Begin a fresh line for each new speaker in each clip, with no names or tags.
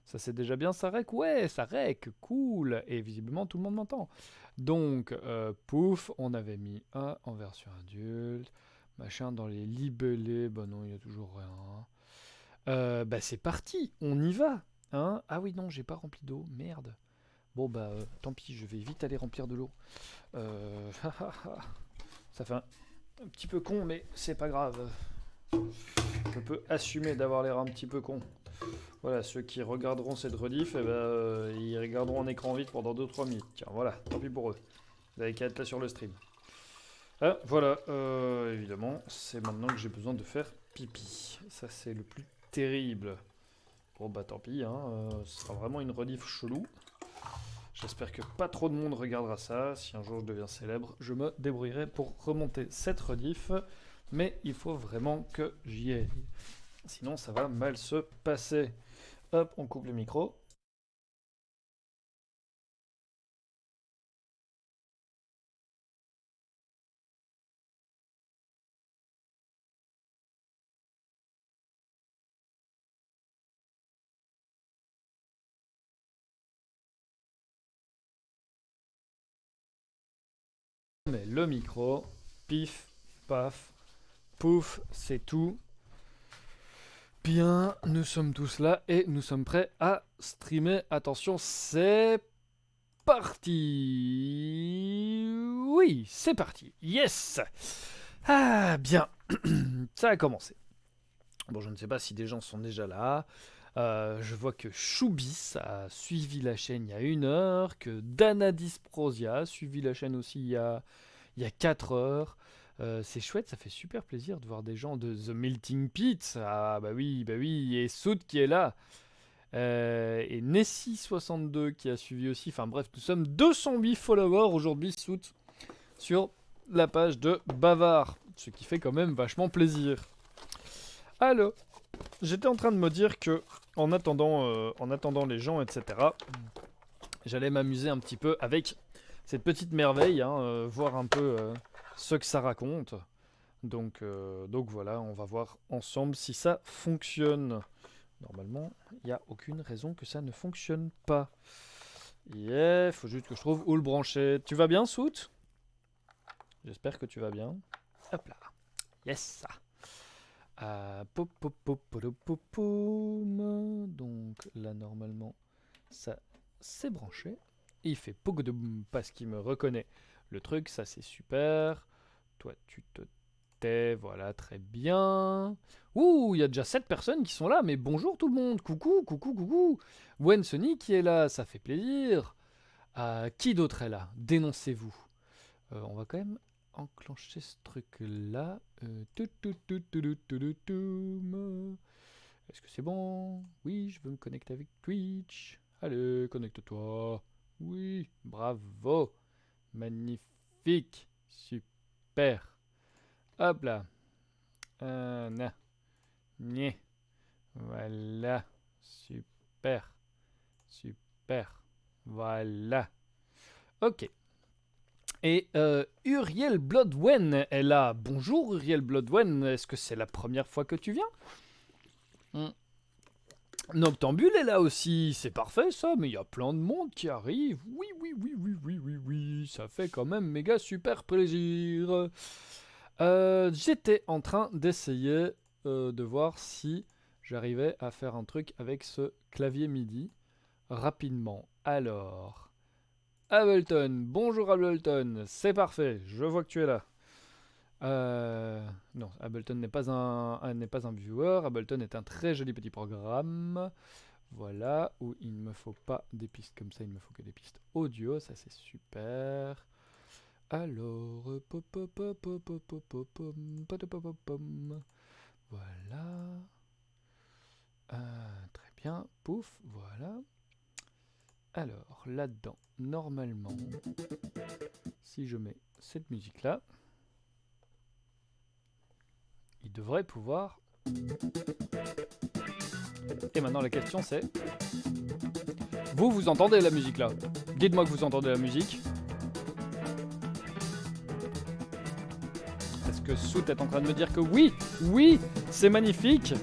Ça c'est déjà bien, ça rec? Ouais, ça rec, cool. Et visiblement tout le monde m'entend. Donc, pouf, on avait mis un en version adulte. Machin dans les libellés, bah non, il y a toujours rien. Bah c'est parti, on y va. Hein, ah oui, non, j'ai pas rempli d'eau, merde. Bon bah tant pis, je vais vite aller remplir de l'eau. Ça fait un petit peu con, mais c'est pas grave. Je peux assumer d'avoir l'air un petit peu con. Voilà, ceux qui regarderont cette rediff, ils regarderont en écran vide pendant 2-3 minutes. Tiens, voilà, tant pis pour eux. Vous avez qu'à être là sur le stream. Ah, voilà, évidemment, c'est maintenant que j'ai besoin de faire pipi. Ça, c'est le plus terrible. Bon, bah tant pis, hein, ce sera vraiment une rediff chelou. J'espère que pas trop de monde regardera ça. Si un jour je deviens célèbre, je me débrouillerai pour remonter cette rediff. Mais il faut vraiment que j'y aille. Sinon, ça va mal se passer. Hop, on coupe le micro. On met le micro. Pif, paf, pouf, c'est tout. Bien, nous sommes tous là et nous sommes prêts à streamer. Attention, c'est parti. Oui, c'est parti. Yes. Ah, bien. Ça a commencé. Bon, je ne sais pas si des gens sont déjà là. Je vois que Choubis a suivi la chaîne il y a 1 heure, que Danadisprosia a suivi la chaîne aussi il y a 4 heures. C'est chouette, ça fait super plaisir de voir des gens de The Melting Pit. Ah bah oui, et Soud qui est là. Et Nessie62 qui a suivi aussi. Enfin bref, nous sommes 208 followers aujourd'hui, Soud, sur la page de Bavard. Ce qui fait quand même vachement plaisir. Alors, j'étais en train de me dire que, en attendant les gens, etc., j'allais m'amuser un petit peu avec cette petite merveille, hein, voir un peu ce que ça raconte. Donc voilà, on va voir ensemble si ça fonctionne. Normalement, il n'y a aucune raison que ça ne fonctionne pas. Yeah, faut juste que je trouve où le brancher. Tu vas bien, Soot? J'espère que tu vas bien. Hop là. Yes. Donc là, normalement, ça c'est branché. Il fait pogodoum parce qu'il me reconnaît. Le truc, ça c'est super. Toi, tu te tais, voilà, très bien. Ouh, il y a déjà 7 personnes qui sont là, mais bonjour tout le monde. Coucou, coucou, coucou. Wen Sony qui est là, ça fait plaisir. Qui d'autre est là? Dénoncez-vous. On va quand même enclencher ce truc-là. Est-ce que c'est bon? Oui, je veux me connecter avec Twitch. Allez, connecte-toi. Oui, bravo. Magnifique. Super. Hop là. Na. Nyeh. Voilà. Super. Super. Voilà. Ok. Et Uriel Bloodwen est là. Bonjour Uriel Bloodwen, est-ce que c'est la première fois que tu viens? Noctambule est là aussi, c'est parfait ça, mais il y a plein de monde qui arrive. Oui, oui, oui, oui, oui, oui, oui, ça fait quand même méga super plaisir. J'étais en train d'essayer de voir si j'arrivais à faire un truc avec ce clavier MIDI rapidement. Alors, Ableton, bonjour Ableton, c'est parfait, je vois que tu es là. Non, Ableton n'est pas un viewer. Ableton est un très joli petit programme. Voilà, où il ne me faut pas des pistes comme ça, il me faut que des pistes audio, ça c'est super. Alors, voilà. Très bien, pouf, voilà. Alors, là-dedans, normalement, si je mets cette musique-là, il devrait pouvoir. Et maintenant la question c'est, vous entendez la musique là? Dites-moi que vous entendez la musique. Est-ce que Soot est en train de me dire que oui, oui, c'est magnifique?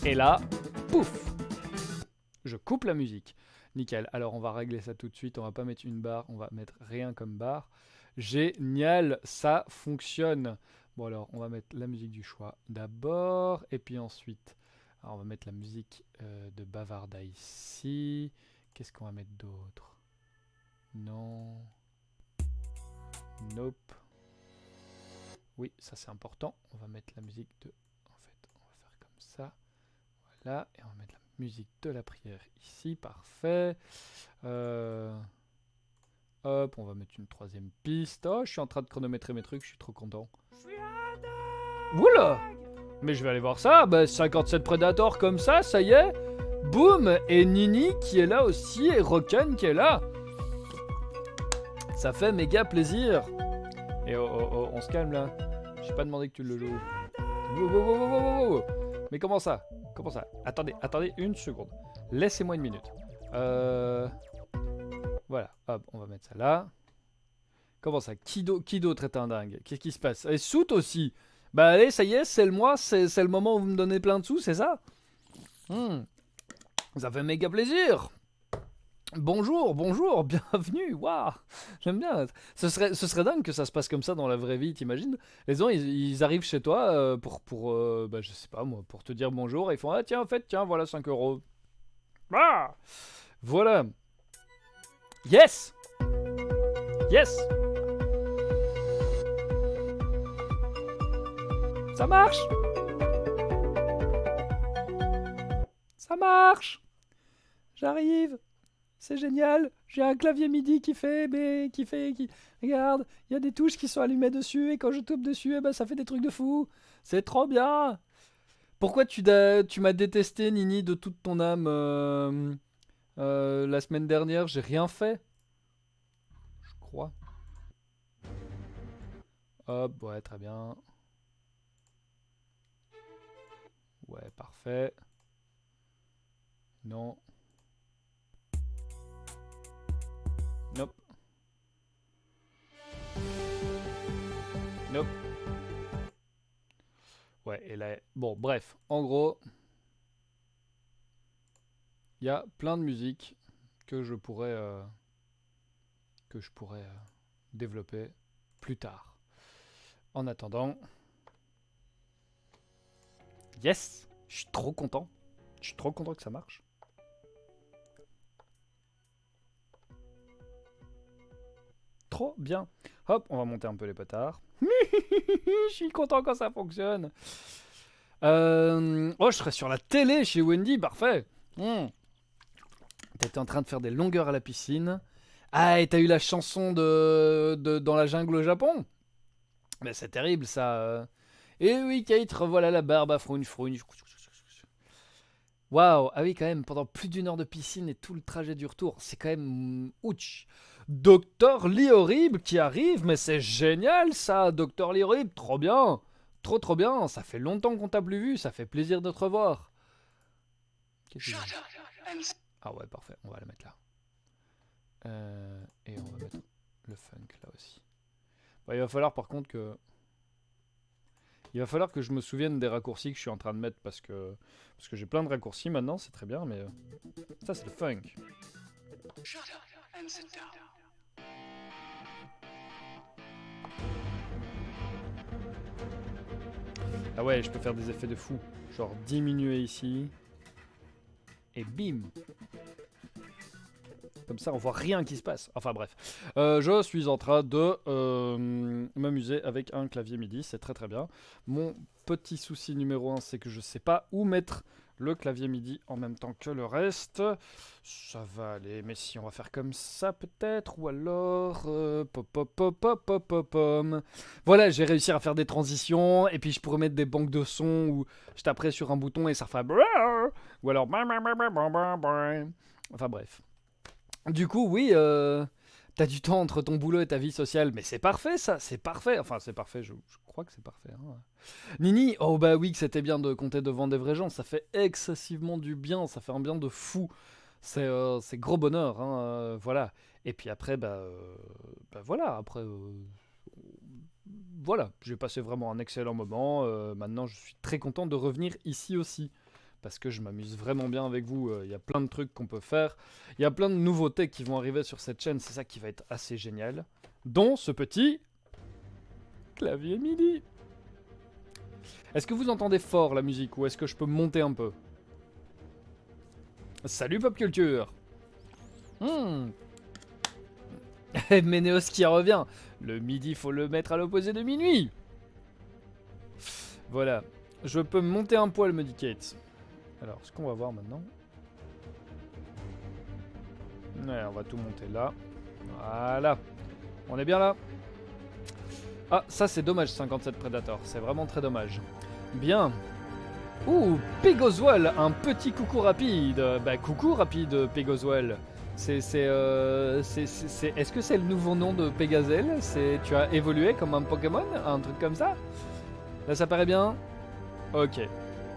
Et là, pouf, je coupe la musique. Nickel. Alors, on va régler ça tout de suite. On va pas mettre une barre, on va mettre rien comme barre. Génial, ça fonctionne. Bon, alors, on va mettre la musique du choix d'abord. Et puis ensuite, alors, on va mettre la musique de Bavarda ici. Qu'est-ce qu'on va mettre d'autre? Non. Nope. Oui, ça c'est important. On va mettre la musique de... En fait, on va faire comme ça. Voilà. Et on va mettre la musique de la prière ici. Parfait. Hop, on va mettre une troisième piste. Oh, je suis en train de chronométrer mes trucs. Je suis trop content. Oula! Mais je vais aller voir ça. Bah, 57 Predators comme ça y est. Boum! Et Nini qui est là aussi. Et Roken qui est là. Ça fait méga plaisir. Et on se calme là. J'ai pas demandé que tu le joues. Wow. Mais comment ça? Comment ça? Attendez une seconde. Laissez-moi une minute. Voilà, hop, on va mettre ça là. Comment ça? Qui d'autre est un dingue? Qu'est-ce qui se passe? Et Soot aussi. Bah allez, ça y est, c'est le mois, c'est le moment où vous me donnez plein de sous, c'est ça? Ça fait méga plaisir. Bonjour, bienvenue, waouh, j'aime bien. Ce serait dingue que ça se passe comme ça dans la vraie vie, t'imagines? Les gens, ils arrivent chez toi bah, je sais pas moi, pour te dire bonjour, et ils font, ah tiens, en fait, tiens, voilà 5 euros. Ah, voilà. Yes! Yes! Ça marche! Ça marche! J'arrive! C'est génial, j'ai un clavier MIDI qui regarde, il y a des touches qui sont allumées dessus et quand je tape dessus, eh ben, ça fait des trucs de fou. C'est trop bien. Pourquoi tu m'as détesté, Nini, de toute ton âme la semaine dernière? J'ai rien fait, je crois. Hop, ouais, très bien. Ouais, parfait. Non. Nope. Nope. Ouais, et là... Bon, bref. En gros... Il y a plein de musiques que je pourrais... développer plus tard. En attendant... Yes! Je suis trop content. Je suis trop content que ça marche. Trop bien. Hop, on va monter un peu les potards. Je suis content quand ça fonctionne. Oh, je serais sur la télé chez Wendy, parfait. T'étais en train de faire des longueurs à la piscine. Ah, et t'as eu la chanson de Dans la jungle au Japon. Mais c'est terrible ça. Et oui, Kate, revoilà la barbe à frougne. Waouh, ah oui, quand même, pendant plus d'1 heure de piscine et tout le trajet du retour, c'est quand même... Ouch. Docteur Lee Horrible qui arrive, mais c'est génial ça, Docteur Lee Horrible, trop bien. Trop bien, ça fait longtemps qu'on t'a plus vu, ça fait plaisir de te revoir. Ah ouais, parfait, on va la mettre là. Et on va mettre le funk là aussi. Bah, il va falloir par contre que... Il va falloir que je me souvienne des raccourcis que je suis en train de mettre parce que j'ai plein de raccourcis maintenant, c'est très bien, mais ça c'est le funk. Ah ouais, je peux faire des effets de fou. Genre diminuer ici. Et bim. Comme ça, on voit rien qui se passe. Enfin bref. Je suis en train de m'amuser avec un clavier MIDI. C'est très bien. Mon petit souci numéro 1, c'est que je sais pas où mettre le clavier MIDI en même temps que le reste. Ça va aller. Mais si on va faire comme ça peut-être. Ou alors... Voilà, j'ai réussi à faire des transitions. Et puis je pourrais mettre des banques de sons où je taperais sur un bouton et ça ferait... Ou alors... Enfin bref. Du coup, oui, t'as du temps entre ton boulot et ta vie sociale, mais c'est parfait ça, c'est parfait. Enfin, c'est parfait, je crois que c'est parfait. Hein. Nini, oh bah oui, que c'était bien de compter devant des vrais gens, ça fait excessivement du bien, ça fait un bien de fou. C'est gros bonheur, hein, voilà. Et puis après, voilà, après... voilà, j'ai passé vraiment un excellent moment. Maintenant, je suis très content de revenir ici aussi. parce que je m'amuse vraiment bien avec vous. Il y a plein de trucs qu'on peut faire. Il y a plein de nouveautés qui vont arriver sur cette chaîne. C'est ça qui va être assez génial. Dont ce petit clavier MIDI. Est-ce que vous entendez fort la musique ou est-ce que je peux monter un peu? Salut Pop Culture. Ménéos qui revient. Le midi, faut le mettre à l'opposé de minuit. Voilà. Je peux monter un poil, me dit Kate. Alors, ce qu'on va voir maintenant... Ouais, on va tout monter là. Voilà. On est bien là. Ah, ça c'est dommage, 57 Predator. C'est vraiment très dommage. Bien. Ouh, Pegoswell, un petit coucou rapide. Bah, coucou rapide, Pegoswell. Est-ce que c'est le nouveau nom de Pegazel? Tu as évolué comme un Pokémon? Un truc comme ça? Là, ça paraît bien? Ok.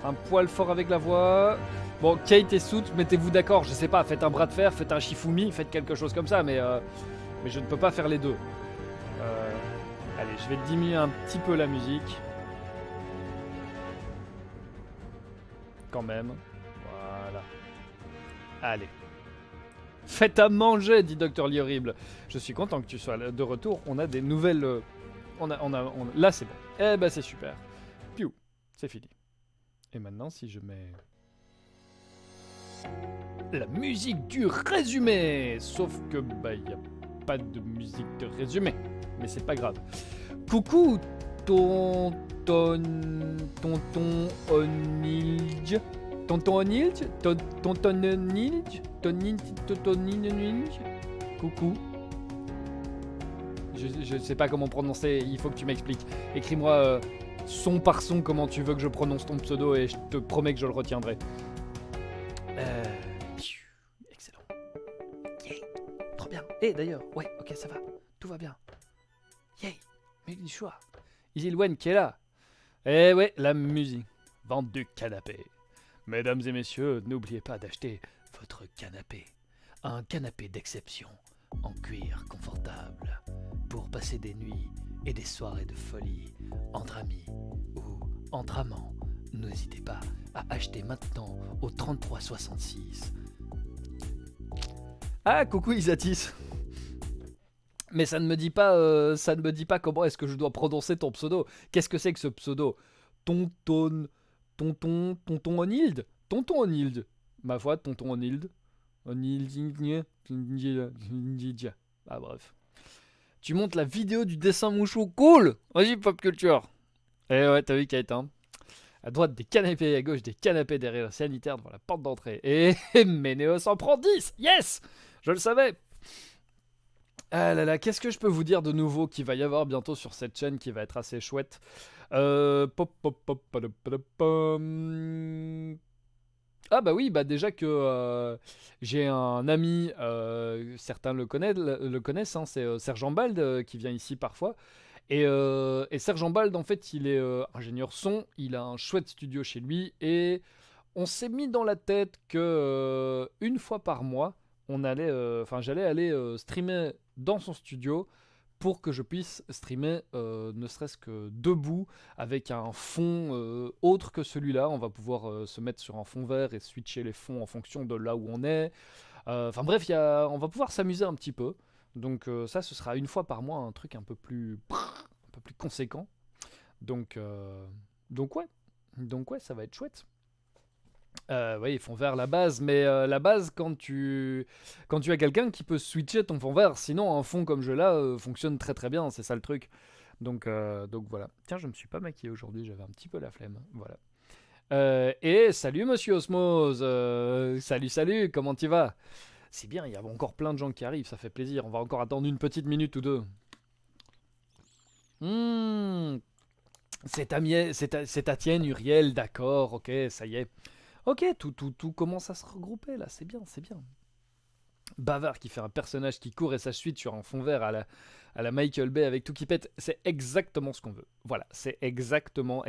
Un poil fort avec la voix. Bon, Kate et Soot, mettez-vous d'accord. Je sais pas, faites un bras de fer, faites un Shifumi, faites quelque chose comme ça, mais je ne peux pas faire les deux. Allez, je vais diminuer un petit peu la musique. Quand même. Voilà. Allez. Faites à manger, dit Dr. Lee Horrible. Je suis content que tu sois de retour. On a des nouvelles... Là, c'est bon. Eh ben, c'est super. Piou. C'est fini. Et maintenant, si je mets... la musique du résumé. Sauf que, bah, il n'y a pas de musique de résumé. Mais c'est pas grave. Coucou, tonton Onilj. Tonton Onilj. Tonton Onilj. Tonton Onilj. Coucou. Je sais pas comment prononcer, il faut que tu m'expliques. Écris-moi son par son comment tu veux que je prononce ton pseudo et je te promets que je le retiendrai. Excellent. Yay. Trop bien. Et d'ailleurs, ouais, ok, ça va. Tout va bien. Yay. Mais du choix. Isilwen qui est là. Eh ouais, la musique. Vente du canapé. Mesdames et messieurs, n'oubliez pas d'acheter votre canapé. Un canapé d'exception, en cuir confortable, pour passer des nuits et des soirées de folie, entre amis ou entre amants. N'hésitez pas à acheter maintenant au 3366. Ah, coucou Isatis. Mais ça ne me dit pas comment est-ce que je dois prononcer ton pseudo. Qu'est-ce que c'est que ce pseudo? Tonton Onild? Tonton Onild. Ma foi, Tonton Onild. Ah bref. Tu montes la vidéo du dessin mouchou. Cool. Vas-y Pop Culture. Eh ouais, t'as vu Kate, hein. À droite des canapés, à gauche des canapés derrière sanitaire devant la porte d'entrée. Et Ménéos en prend 10. Yes. Je le savais. Ah là là, qu'est-ce que je peux vous dire de nouveau qu'il va y avoir bientôt sur cette chaîne qui va être assez chouette. Ah bah oui, bah déjà que j'ai un ami, certains le connaissent, hein, c'est Sergent Bald qui vient ici parfois. Et Sergent Bald, en fait, il est ingénieur son, il a un chouette studio chez lui et on s'est mis dans la tête que une fois par mois, j'allais aller streamer dans son studio pour que je puisse streamer ne serait-ce que debout avec un fond autre que celui-là. On va pouvoir se mettre sur un fond vert et switcher les fonds en fonction de là où on est. Enfin bref, on va pouvoir s'amuser un petit peu. Donc ça, ce sera une fois par mois un truc un peu plus conséquent. Donc ouais, ça va être chouette. Oui, ils font vert la base, mais la base, quand tu as quelqu'un qui peut switcher ton fond vert, sinon un fond comme je l'ai fonctionne très très bien, c'est ça le truc. Donc voilà. Tiens, je me suis pas maquillé aujourd'hui, j'avais un petit peu la flemme. Voilà. Et salut Monsieur Osmose, salut, comment tu vas? C'est bien, il y a encore plein de gens qui arrivent, ça fait plaisir. On va encore attendre une petite minute ou deux. C'est ta tienne, Uriel, d'accord, ok, ça y est. Ok, tout commence à se regrouper là, c'est bien. Bavard qui fait un personnage qui court et sa suite sur un fond vert à la Michael Bay avec tout qui pète, c'est exactement ce qu'on veut. Voilà, c'est exactement.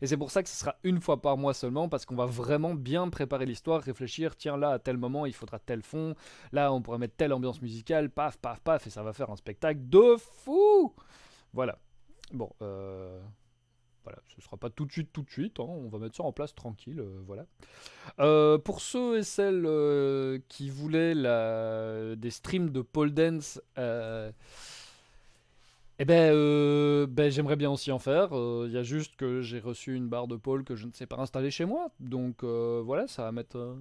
Et c'est pour ça que ce sera une fois par mois seulement, parce qu'on va vraiment bien préparer l'histoire, réfléchir, tiens là, à tel moment, il faudra tel fond, là, on pourrait mettre telle ambiance musicale, paf, et ça va faire un spectacle de fou. Voilà. Bon, Voilà, ce sera pas tout de suite, hein, on va mettre ça en place tranquille, voilà. Pour ceux et celles qui voulaient des streams de pole dance, j'aimerais bien aussi en faire. Il y a juste que j'ai reçu une barre de pole que je ne sais pas installer chez moi. Donc voilà, ça va mettre,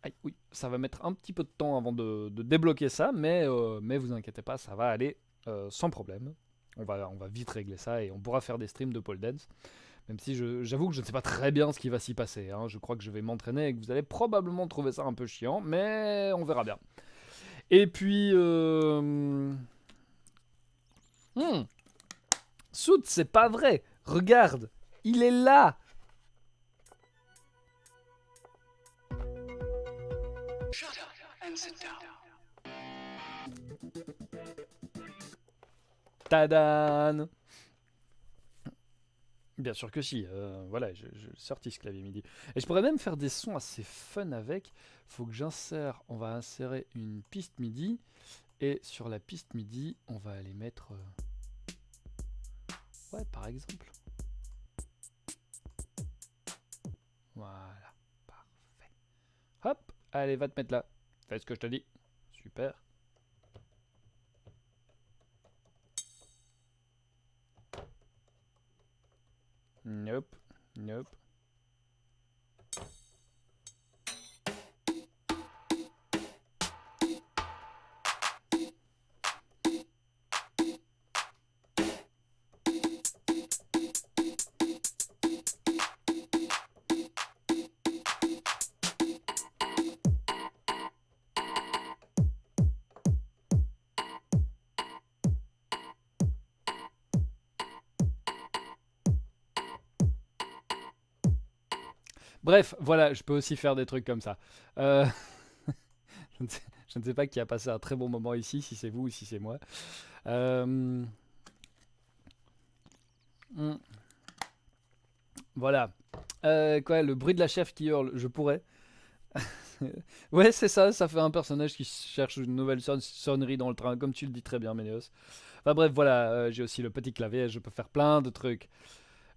aïe, oui, ça va mettre un petit peu de temps avant de débloquer ça, mais vous inquiétez pas, ça va aller sans problème. On va vite régler ça et on pourra faire des streams de pole dance. Même si j'avoue que je ne sais pas très bien ce qui va s'y passer, hein. Je crois que je vais m'entraîner et que vous allez probablement trouver ça un peu chiant, mais on verra bien. Et puis... Soud, c'est pas vrai. Regarde, il est là. Shut up and sit down. Tadam. Bien sûr que si. Voilà, je sortis ce clavier MIDI. Et je pourrais même faire des sons assez fun avec. Faut que j'insère. On va insérer une piste MIDI. Et sur la piste MIDI, on va aller mettre... ouais, par exemple. Voilà, parfait. Hop, allez, va te mettre là. Fais ce que je te dis. Super. Nope, nope. Bref, voilà, je peux aussi faire des trucs comme ça. Je ne sais pas qui a passé un très bon moment ici, si c'est vous ou si c'est moi. Voilà. Quoi, le bruit de la chef qui hurle, je pourrais. Ouais, c'est ça, ça fait un personnage qui cherche une nouvelle sonnerie dans le train, comme tu le dis très bien, Ménéos. Enfin bref, voilà, j'ai aussi le petit clavier, je peux faire plein de trucs.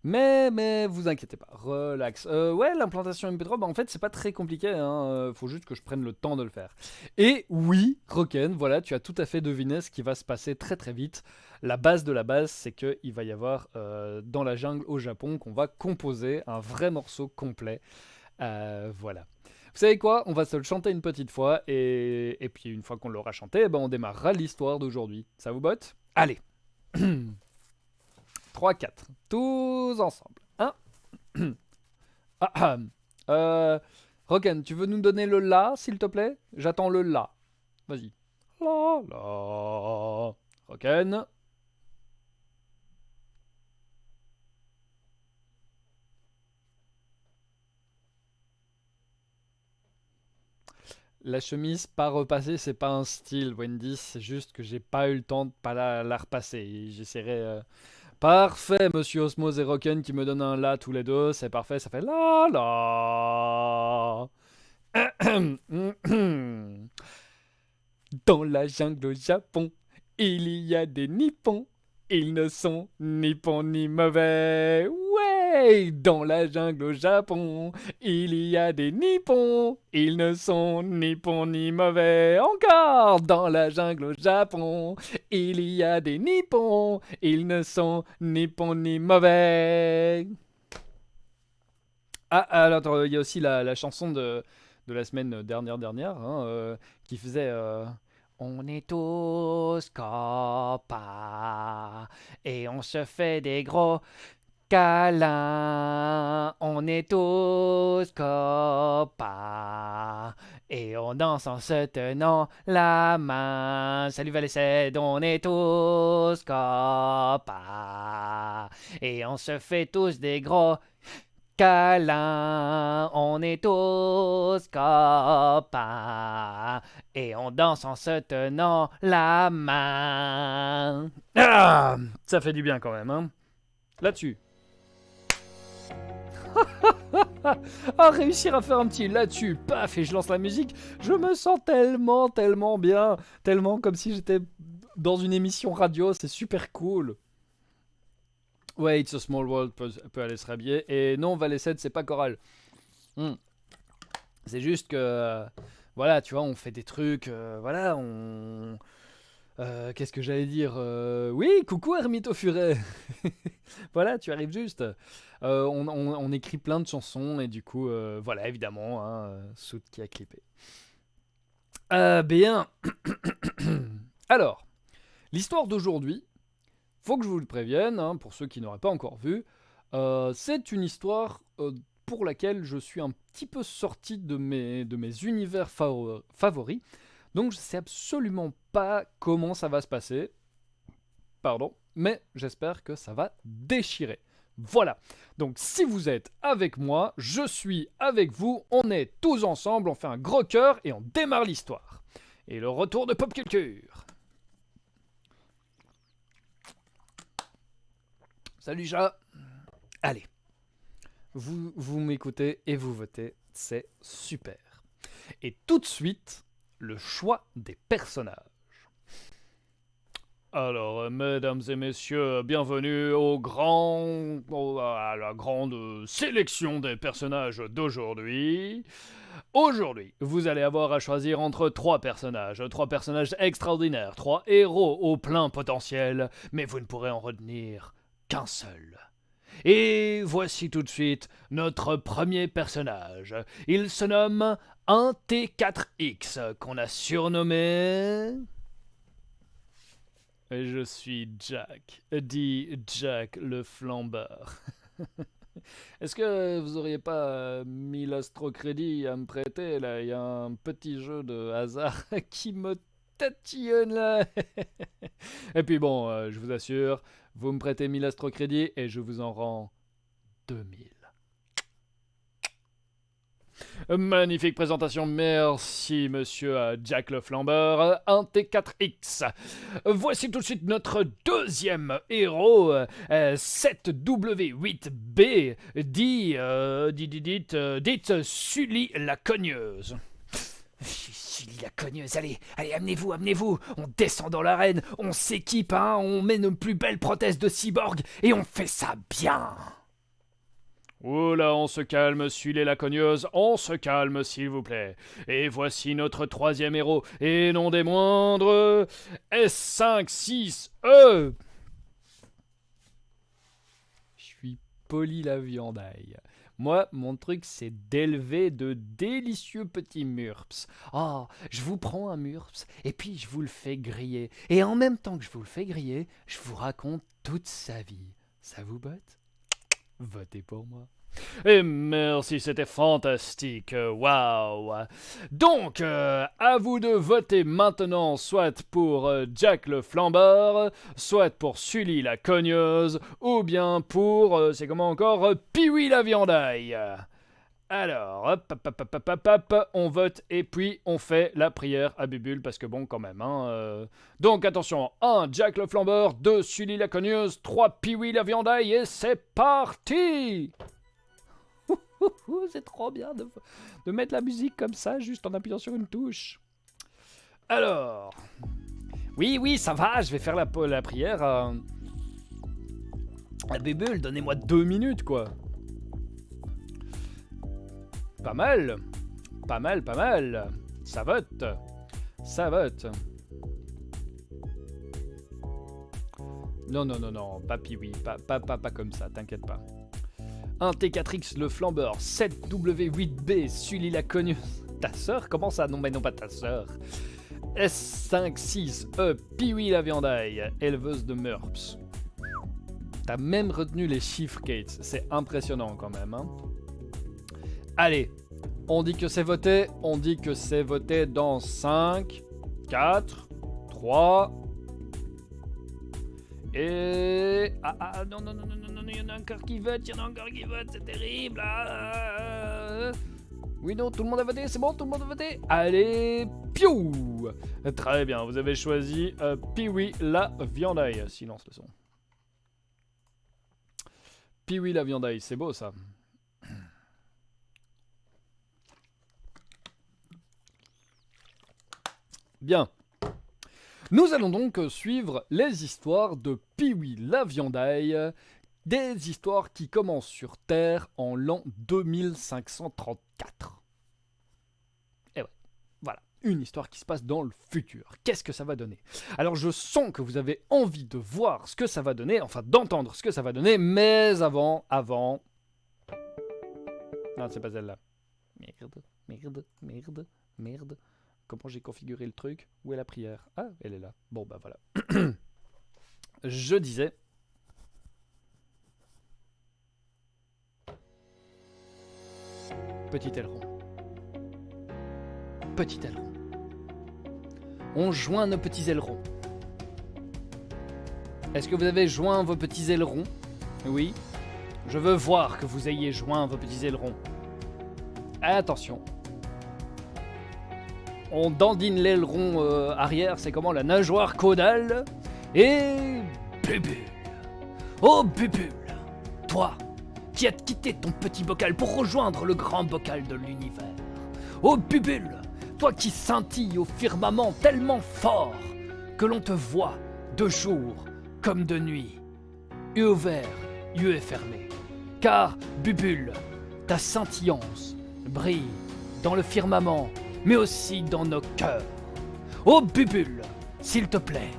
Mais vous inquiétez pas, relax. Ouais, l'implantation MP3, bah en fait, c'est pas très compliqué, hein, faut juste que je prenne le temps de le faire. Et oui, Roken, voilà, tu as tout à fait deviné ce qui va se passer très très vite. La base de la base, c'est qu'il va y avoir dans la jungle au Japon qu'on va composer un vrai morceau complet. Voilà. Vous savez quoi? On va se le chanter une petite fois et puis une fois qu'on l'aura chanté, ben on démarrera l'histoire d'aujourd'hui. Ça vous botte? Allez. 3, 4. Tous ensemble. 1. Roken, tu veux nous donner le la, s'il te plaît? J'attends le la. Vas-y. La, la. Roken. La chemise pas repassée, c'est pas un style, Wendy. C'est juste que j'ai pas eu le temps de pas la repasser. J'essaierai... Parfait, monsieur Osmose et Roken qui me donnent un la tous les deux. C'est parfait, ça fait la la. Dans la jungle au Japon, il y a des nippons. Ils ne sont ni bons ni mauvais. Ouais, dans la jungle au Japon, il y a des nippons. Ils ne sont ni bons ni mauvais. Encore, dans la jungle au Japon, il y a des nippons. Ils ne sont ni bons ni mauvais. Ah, alors, il y a aussi la chanson de la semaine dernière, hein, qui faisait on est tous copains et on se fait des gros câlins. On est tous copains et on danse en se tenant la main. Salut Valessed, on est tous copains et on se fait tous des gros câlin, on est tous copains et on danse en se tenant la main. Ah, ça fait du bien quand même, hein. Là-dessus. Ah, réussir à faire un petit là-dessus, paf, et je lance la musique, je me sens tellement bien, tellement comme si j'étais dans une émission radio, c'est super cool. Ouais, It's a Small World peut aller se rhabiller. Et non, Valet 7, c'est pas choral. C'est juste que, voilà, tu vois, on fait des trucs, voilà, on... qu'est-ce que j'allais dire Oui, coucou Ermito Furet. Voilà, tu arrives juste. On écrit plein de chansons et du coup, voilà, évidemment, hein, Soot qui a clippé. Bien. Alors, l'histoire d'aujourd'hui, faut que je vous le prévienne, hein, pour ceux qui n'auraient pas encore vu, c'est une histoire pour laquelle je suis un petit peu sorti de mes univers favoris. Donc je sais absolument pas comment ça va se passer. Pardon, mais j'espère que ça va déchirer. Voilà. Donc si vous êtes avec moi, je suis avec vous, on est tous ensemble, on fait un gros cœur et on démarre l'histoire. Et le retour de Pop Culture. Salut chat. Allez. Vous m'écoutez et vous votez, c'est super. Et tout de suite, le choix des personnages. Alors, mesdames et messieurs, bienvenue à la grande sélection des personnages d'aujourd'hui. Aujourd'hui, vous allez avoir à choisir entre trois personnages extraordinaires, 3 héros au plein potentiel, mais vous ne pourrez en retenir qu'un seul. Et voici tout de suite notre premier personnage. Il se nomme 1T4X, qu'on a surnommé... Je suis Jack, dit Jack le flambeur. Est-ce que vous auriez pas 1000 astrocrédits à me prêter là? Il y a un petit jeu de hasard qui me tatillonne là. Et puis bon, je vous assure, vous me prêtez 1000 astrocrédits et je vous en rends 2000. Magnifique présentation, merci monsieur Jack le Flambeur, 1T4X. Voici tout de suite notre deuxième héros, 7W8B, dit Sully la cogneuse. Sully la cogneuse, allez, amenez-vous, on descend dans l'arène, on s'équipe, hein, on met nos plus belles prothèses de cyborg et on fait ça bien. Oula, on se calme, Sully la cogneuse, on se calme s'il vous plaît. Et voici notre troisième héros, et non des moindres, S56E. Je suis poli la viandaille. Moi, mon truc, c'est d'élever de délicieux petits murps. Oh, je vous prends un murps, et puis je vous le fais griller. Et en même temps que je vous le fais griller, je vous raconte toute sa vie. Ça vous botte ? Votez pour moi. Et merci, c'était fantastique, waouh. Donc, à vous de voter maintenant, soit pour Jack le Flambeur, soit pour Sully la cogneuse, ou bien pour, c'est comment encore, Pee-wee la viandaille. Alors, hop, on vote et puis on fait la prière à Bubule, parce que bon, quand même, hein. Donc, attention, 1, Jack le Flambeur, 2, Sully la cogneuse, 3, Pee-wee la viandaille, et c'est parti! C'est trop bien de mettre la musique comme ça, juste en appuyant sur une touche. Alors, oui, ça va, je vais faire la prière à Bubule, donnez-moi 2 minutes, quoi. Pas mal. Ça vote. Non, pas Pee-wee, pas comme ça, t'inquiète pas. 1T4X le flambeur, 7W8B, Sully la cogneuse. Ta sœur? Comment ça? Non, mais non, pas ta sœur. S56E, Pee-wee la viandaille, éleveuse de murps. T'as même retenu les chiffres, Kate. C'est impressionnant quand même, hein. Allez, on dit que c'est voté. On dit que c'est voté dans 5, 4, 3... Et... Ah, non, il y en a encore qui votent, c'est terrible. Oui, non, tout le monde a voté, c'est bon, tout le monde a voté. Allez, piou. Très bien, vous avez choisi Pee-wee la viandaille. Silence le son. Pee-wee la viandaille, c'est beau ça. Bien. Nous allons donc suivre les histoires de Pee-wee la viandaille, Des histoires qui commencent sur Terre en l'an 2534. Et ouais, voilà, une histoire qui se passe dans le futur. Qu'est-ce que ça va donner? Alors je sens que vous avez envie de voir ce que ça va donner, enfin d'entendre ce que ça va donner, mais avant... Non, c'est pas celle-là. Merde. Comment j'ai configuré le truc? Où est la prière? Ah, elle est là. Bon, bah voilà. Je disais... Petit aileron. Petit aileron. On joint nos petits ailerons. Est-ce que vous avez joint vos petits ailerons? Oui. Je veux voir que vous ayez joint vos petits ailerons. Attention. On dandine l'aileron arrière, c'est comment? La nageoire caudale. Et... Bubule. Oh Bubule, toi qui as quitté ton petit bocal pour rejoindre le grand bocal de l'univers. Oh Bubule, toi qui scintilles au firmament tellement fort que l'on te voit de jour comme de nuit, yeux ouverts, yeux fermés. Car Bubule, ta scintillance brille dans le firmament, mais aussi dans nos cœurs. Oh Bubule, s'il te plaît,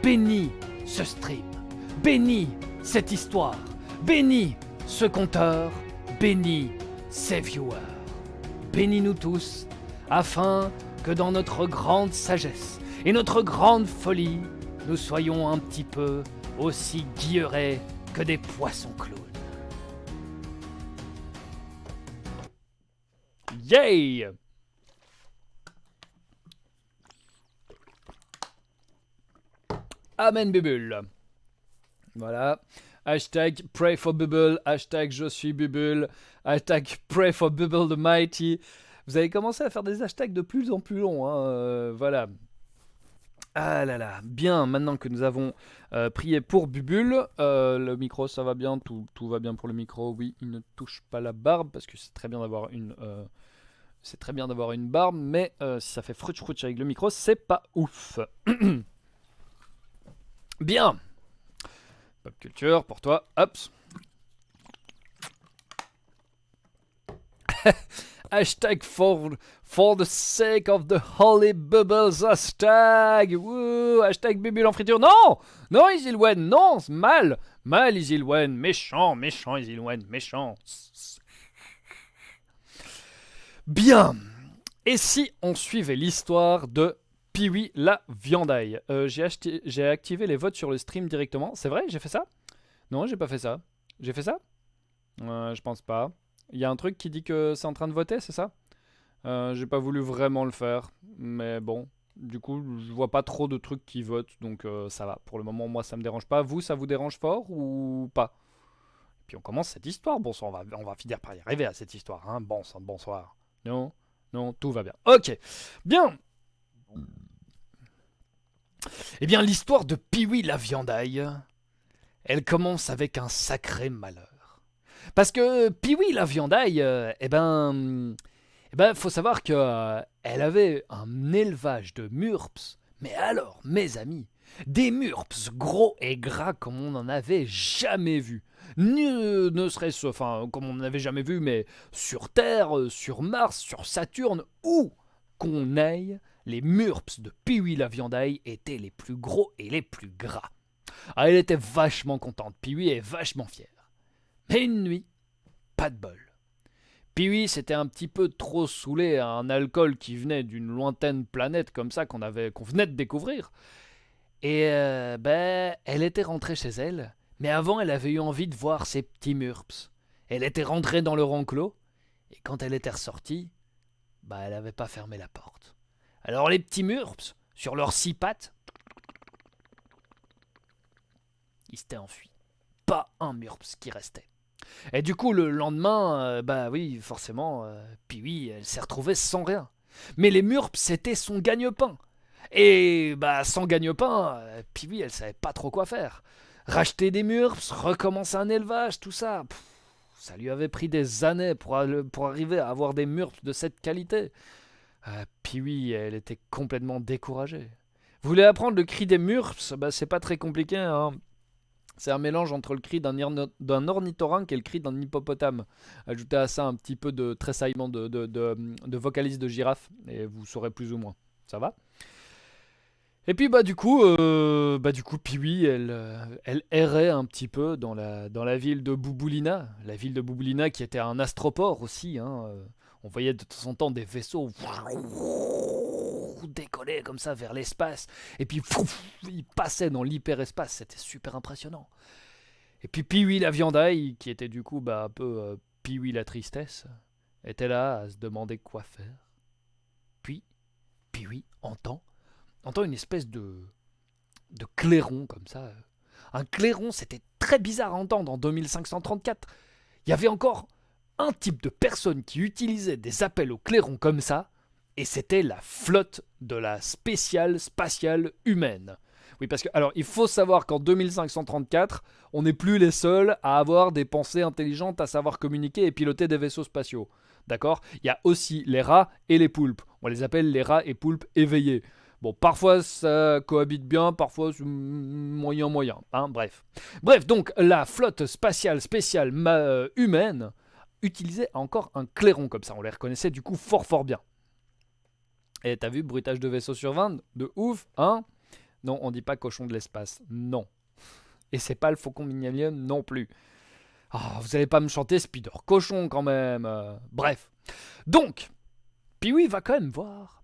bénis ce stream, bénis cette histoire, bénis ce conteur, bénis ces viewers. Bénis-nous tous, afin que dans notre grande sagesse et notre grande folie, nous soyons un petit peu aussi guillerets que des poissons clowns. Yay! Amen Bubule. Voilà. Hashtag pray for Bubble. Hashtag je suis Bubble. Hashtag pray for Bubble the Mighty. Vous avez commencé à faire des hashtags de plus en plus longs. Hein, voilà. Ah là là. Bien, maintenant que nous avons prié pour Bubule. Le micro, ça va bien. Tout va bien pour le micro. Oui, il ne touche pas la barbe. Parce que c'est très bien d'avoir une... c'est très bien d'avoir une barbe. Mais si ça fait frutch avec le micro, c'est pas ouf. Bien. Pop culture pour toi. Hop. Hashtag for the sake of the holy bubbles. Hashtag. Wouh. Hashtag bubule en friture. Non. Non, Isilwen. Non. Mal. Mal, Isilwen. Méchant. Méchant, Isilwen. Méchant. Bien. Et si on suivait l'histoire de Pee-wee la viandaille? J'ai activé les votes sur le stream directement. C'est vrai, j'ai fait ça? Non, j'ai pas fait ça. J'ai fait ça? Je pense pas. Il y a un truc qui dit que c'est en train de voter, c'est ça? J'ai pas voulu vraiment le faire. Mais bon, du coup, je vois pas trop de trucs qui votent. Donc ça va. Pour le moment, moi, ça me dérange pas. Vous, ça vous dérange fort ou pas? Puis on commence cette histoire. Bon sang, on va finir par y arriver à cette histoire. Hein. Bon sang, bonsoir. Non, non, tout va bien. Ok, bien. Eh bien, l'histoire de Pee-wee la viandaille, elle commence avec un sacré malheur. Parce que Pee-wee la viandaille, faut savoir que elle avait un élevage de murps. Mais alors, mes amis, des murps gros et gras comme on n'en avait jamais vu. Ne serait-ce, enfin, comme on n'en avait jamais vu, mais sur Terre, sur Mars, sur Saturne, où qu'on aille, les murps de Pee-wee la viandaille étaient les plus gros et les plus gras. Ah, elle était vachement contente, Pee-wee est vachement fière. Mais une nuit, pas de bol. Pee-wee s'était un petit peu trop saoulé à un alcool qui venait d'une lointaine planète comme ça qu'on venait de découvrir. Et elle était rentrée chez elle, mais avant elle avait eu envie de voir ses petits murps. Elle était rentrée dans leur enclos, et quand elle était ressortie, elle n'avait pas fermé la porte. Alors les petits murps, sur leurs 6 pattes, ils s'étaient enfuis. Pas un murps qui restait. Et du coup, le lendemain, oui, forcément, Pee-wee, elle s'est retrouvée sans rien. Mais les murps, c'était son gagne-pain. Et sans gagne-pain, Pee-wee, elle savait pas trop quoi faire. Racheter des murps, recommencer un élevage, tout ça, ça lui avait pris des années pour arriver à avoir des murps de cette qualité. Pee-wee, elle était complètement découragée. Vous voulez apprendre le cri des murps? C'est pas très compliqué, hein. C'est un mélange entre le cri d'un ornithorynque et le cri d'un hippopotame. Ajoutez à ça un petit peu de tressaillement de vocalise de girafe et vous saurez plus ou moins. Ça va? Et puis du coup, Pee-wee, elle errait un petit peu dans la ville de Bouboulina. La ville de Bouboulina qui était un astroport aussi. Hein. On voyait de temps en temps des vaisseaux décoller comme ça vers l'espace. Et puis ils passaient dans l'hyperespace. C'était super impressionnant. Et puis Pee-wee la viandaille, qui était du coup un peu Pee-wee la tristesse, était là à se demander quoi faire. Puis Pee-wee entend une espèce de clairon comme ça. Un clairon, c'était très bizarre à entendre en 2534. Il y avait encore un type de personne qui utilisait des appels au clairon comme ça, et c'était la flotte de la spéciale spatiale humaine. Oui, parce que, alors, il faut savoir qu'en 2534, on n'est plus les seuls à avoir des pensées intelligentes, à savoir communiquer et piloter des vaisseaux spatiaux. D'accord? Il y a aussi les rats et les poulpes. On les appelle les rats et poulpes éveillés. Bon, parfois ça cohabite bien, parfois c'est moyen, hein, bref. Bref, donc la flotte spatiale spéciale humaine utilisait encore un clairon comme ça, on les reconnaissait du coup fort bien. Et t'as vu, bruitage de vaisseau sur 20, de ouf, hein? Non, on dit pas cochon de l'espace, non. Et c'est pas le faucon Millennium non plus. Ah, vous allez pas me chanter Spider cochon quand même. Bref. Donc, Pee-wee va quand même voir,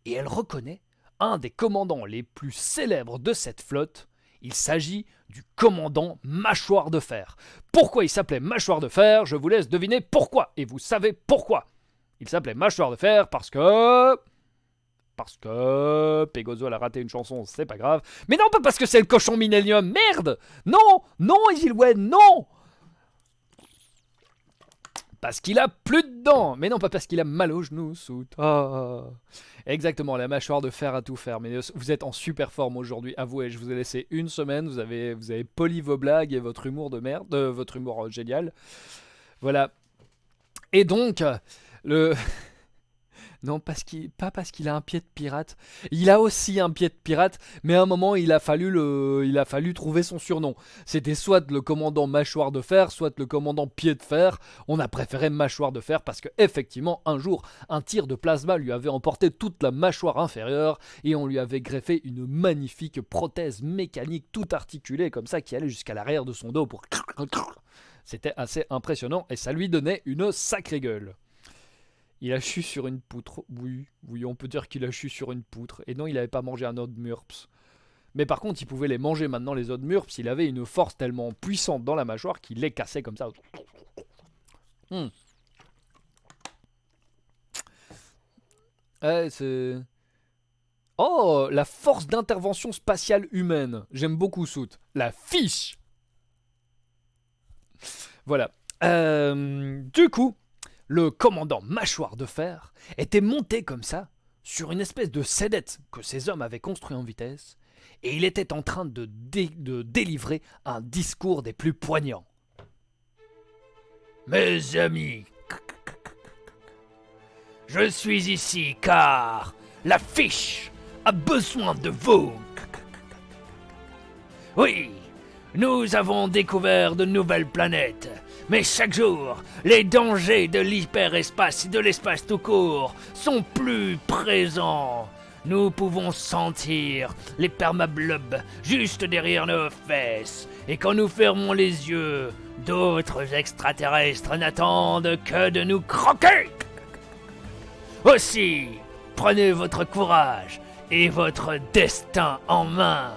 et elle reconnaît un des commandants les plus célèbres de cette flotte. Il s'agit du commandant Mâchoire de Fer. Pourquoi il s'appelait Mâchoire de Fer? Je vous laisse deviner pourquoi. Et vous savez pourquoi. Il s'appelait Mâchoire de Fer parce que Pegozo elle a raté une chanson, c'est pas grave. Mais non, pas parce que c'est le cochon Millennium, merde. Non, Easilwen, non. Parce qu'il a plus de dents. Mais non, pas parce qu'il a mal aux genoux, Sout. Exactement, la mâchoire de fer à tout faire. Mais vous êtes en super forme aujourd'hui, avouez. Je vous ai laissé une semaine, vous avez poli vos blagues et votre humour de merde, votre humour génial. Voilà. Et donc, le... Non, pas parce qu'il a un pied de pirate. Il a aussi un pied de pirate, mais à un moment, il a fallu trouver son surnom. C'était soit le commandant Mâchoire de Fer, soit le commandant Pied de Fer. On a préféré Mâchoire de Fer parce que, effectivement, un jour, un tir de plasma lui avait emporté toute la mâchoire inférieure et on lui avait greffé une magnifique prothèse mécanique tout articulée comme ça qui allait jusqu'à l'arrière de son dos pour... C'était assez impressionnant et ça lui donnait une sacrée gueule. Il a chu sur une poutre. Oui, on peut dire qu'il a chu sur une poutre. Et non, il n'avait pas mangé un ode murps. Mais par contre, il pouvait les manger maintenant, les ode murps. Il avait une force tellement puissante dans la mâchoire qu'il les cassait comme ça. C'est... Oh, la force d'intervention spatiale humaine. J'aime beaucoup Sout. La fiche. Voilà. Du coup... Le commandant Mâchoire de Fer était monté comme ça sur une espèce de sedette que ces hommes avaient construit en vitesse et il était en train de délivrer un discours des plus poignants. Mes amis, je suis ici car la fiche a besoin de vous. Oui, nous avons découvert de nouvelles planètes. Mais chaque jour, les dangers de l'hyperespace et de l'espace tout court sont plus présents. Nous pouvons sentir les permablobs juste derrière nos fesses. Et quand nous fermons les yeux, d'autres extraterrestres n'attendent que de nous croquer. Aussi, prenez votre courage et votre destin en main.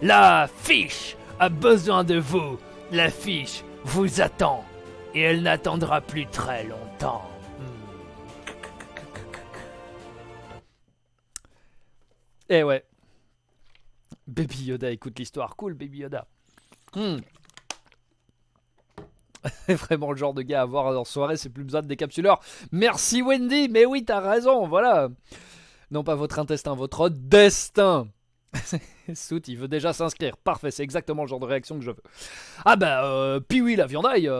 La fiche a besoin de vous. La fiche vous attend et elle n'attendra plus très longtemps. Eh ouais. Baby Yoda écoute l'histoire. Cool, Baby Yoda. C'est vraiment le genre de gars à voir en soirée, c'est plus besoin de décapsuleur. Merci Wendy, mais oui, t'as raison, voilà. Non pas votre intestin, votre destin. Sout, il veut déjà s'inscrire. Parfait, c'est exactement le genre de réaction que je veux. Ah bah, Pee-wee la viandaille,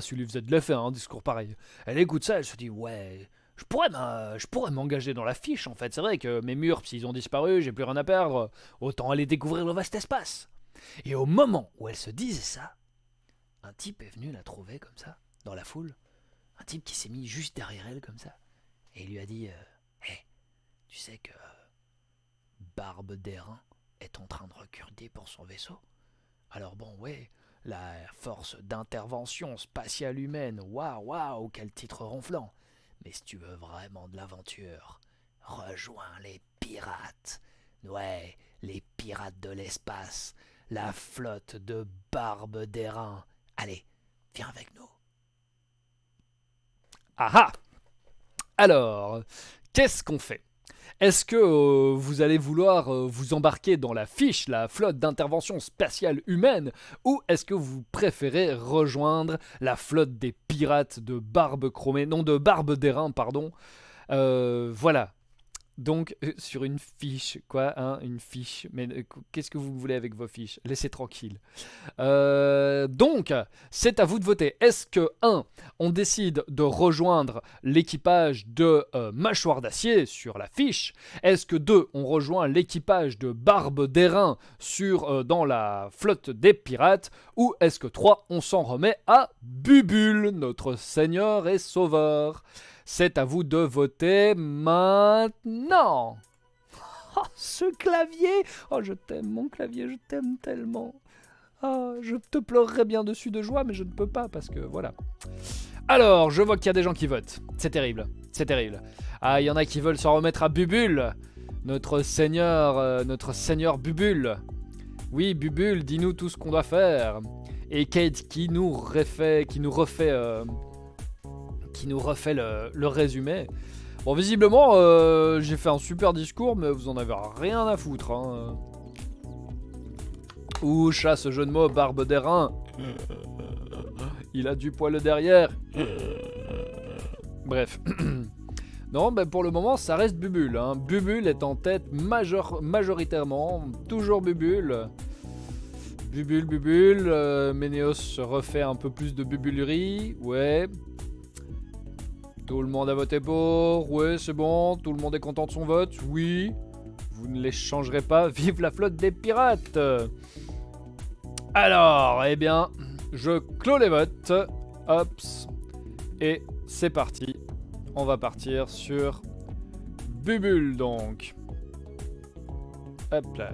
celui faisait de l'effet, un discours pareil. Elle écoute ça, elle se dit, ouais, je pourrais m'engager dans la fiche, en fait. C'est vrai que mes murs, s'ils ont disparu, j'ai plus rien à perdre. Autant aller découvrir le vaste espace. Et au moment où elle se disait ça, un type est venu la trouver comme ça, dans la foule. Un type qui s'est mis juste derrière elle comme ça. Et il lui a dit hey, tu sais que Barbe d'Airain est en train de recruter pour son vaisseau. Alors bon, ouais, la force d'intervention spatiale humaine, waouh, quel titre ronflant. Mais si tu veux vraiment de l'aventure, rejoins les pirates. Ouais, les pirates de l'espace, la flotte de Barbe d'Airain. Allez, viens avec nous. Ah ah! Alors, qu'est-ce qu'on fait? Est-ce que vous allez vouloir vous embarquer dans la fiche, la flotte d'intervention spatiale humaine, ou est-ce que vous préférez rejoindre la flotte des pirates de Barbe Chromée, non de Barbe d'Airain, pardon. Voilà. Donc, sur une fiche, quoi, hein, une fiche. Mais qu'est-ce que vous voulez avec vos fiches? Laissez tranquille. Donc, c'est à vous de voter. Est-ce que 1. On décide de rejoindre l'équipage de Mâchoire d'Acier sur la fiche? Est-ce que 2. On rejoint l'équipage de Barbe d'Airain dans la flotte des pirates? Ou est-ce que 3. On s'en remet à Bubule, notre seigneur et sauveur? C'est à vous de voter maintenant. Oh, ce clavier! Oh, je t'aime, mon clavier, je t'aime tellement. Ah, je te pleurerais bien dessus de joie, mais je ne peux pas parce que voilà. Alors, je vois qu'il y a des gens qui votent. C'est terrible, c'est terrible. Ah, il y en a qui veulent s'en remettre à Bubule, notre seigneur Bubule. Oui, Bubule, dis-nous tout ce qu'on doit faire. Et Kate qui nous refait le résumé. Bon, visiblement, j'ai fait un super discours, mais vous en avez rien à foutre. Hein. Ouh, chat, ce jeu de mots, Barbe d'Airain. Il a du poil derrière. Bref. Non, mais pour le moment, ça reste Bubule. Hein. Bubule est en tête majoritairement. Toujours Bubule. Bubule. Ménéos refait un peu plus de bubulerie. Ouais. Tout le monde a voté pour. Ouais, c'est bon. Tout le monde est content de son vote. Oui. Vous ne les changerez pas. Vive la flotte des pirates. Alors, eh bien, je clôt les votes. Hops. Et c'est parti. On va partir sur Bubule, donc. Hop là.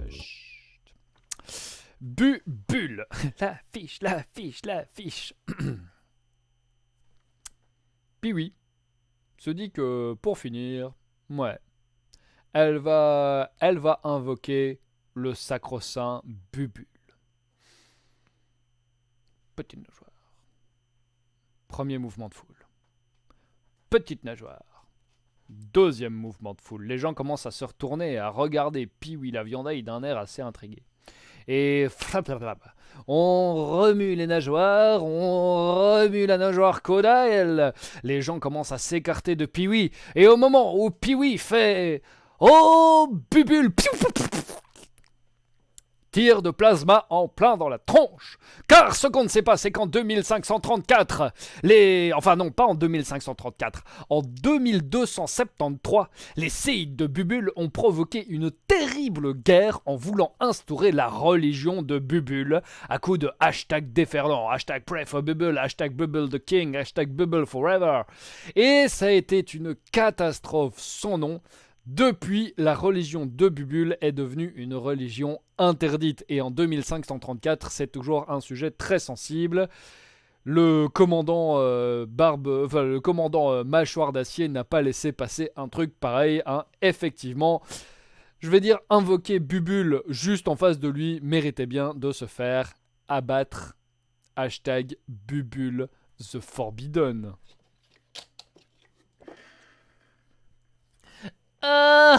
Bubule. La fiche. Puis oui. Se dit que pour finir, ouais, elle va invoquer le sacro-saint Bubule. Petite nageoire. Premier mouvement de foule. Petite nageoire. Deuxième mouvement de foule. Les gens commencent à se retourner et à regarder Pee-wee la viandaille d'un air assez intrigué. Et on remue les nageoires, on remue la nageoire caudale. Les gens commencent à s'écarter de Pee-wee. Et au moment où Pee-wee fait oh Bubule, tir de plasma en plein dans la tronche. Car ce qu'on ne sait pas, c'est qu'en 2534, enfin non, pas en 2534, en 2273, les séides de Bubule ont provoqué une terrible guerre en voulant instaurer la religion de Bubule à coup de hashtag déferlant, hashtag pray for Bubule, hashtag Bubule the king, hashtag Bubule forever. Et ça a été une catastrophe sans nom. Depuis, la religion de Bubule est devenue une religion interdite. Et en 2534, c'est toujours un sujet très sensible. Le commandant Mâchoire d'Acier n'a pas laissé passer un truc pareil. Hein. Effectivement, je vais dire invoquer Bubule juste en face de lui méritait bien de se faire abattre. Hashtag Bubule the Forbidden.
Oh,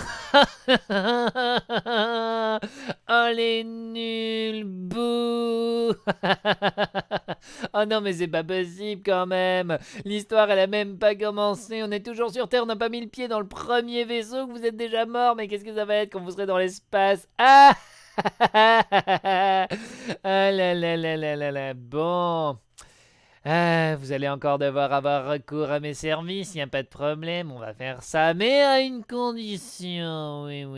oh les nuls, bouh. Oh non mais c'est pas possible quand même. L'histoire elle a même pas commencé. On est toujours sur Terre, on n'a pas mis le pied dans le premier vaisseau, que vous êtes déjà mort. Mais qu'est-ce que ça va être quand vous serez dans l'espace? Ah. Ah là là là là là là. Bon. Ah, vous allez encore devoir avoir recours à mes services, y a pas de problème, on va faire ça, mais à une condition. Oui.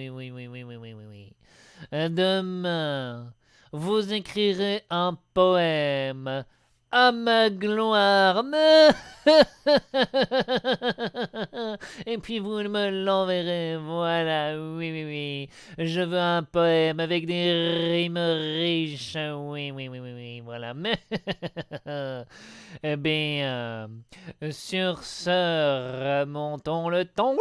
Demain, vous écrirez un poème à ma gloire. Et puis vous me l'enverrez. Voilà, oui, oui, oui. Je veux un poème avec des rimes riches. Oui, oui, oui, oui, oui, voilà. Eh bien, sur ce, remontons le temps.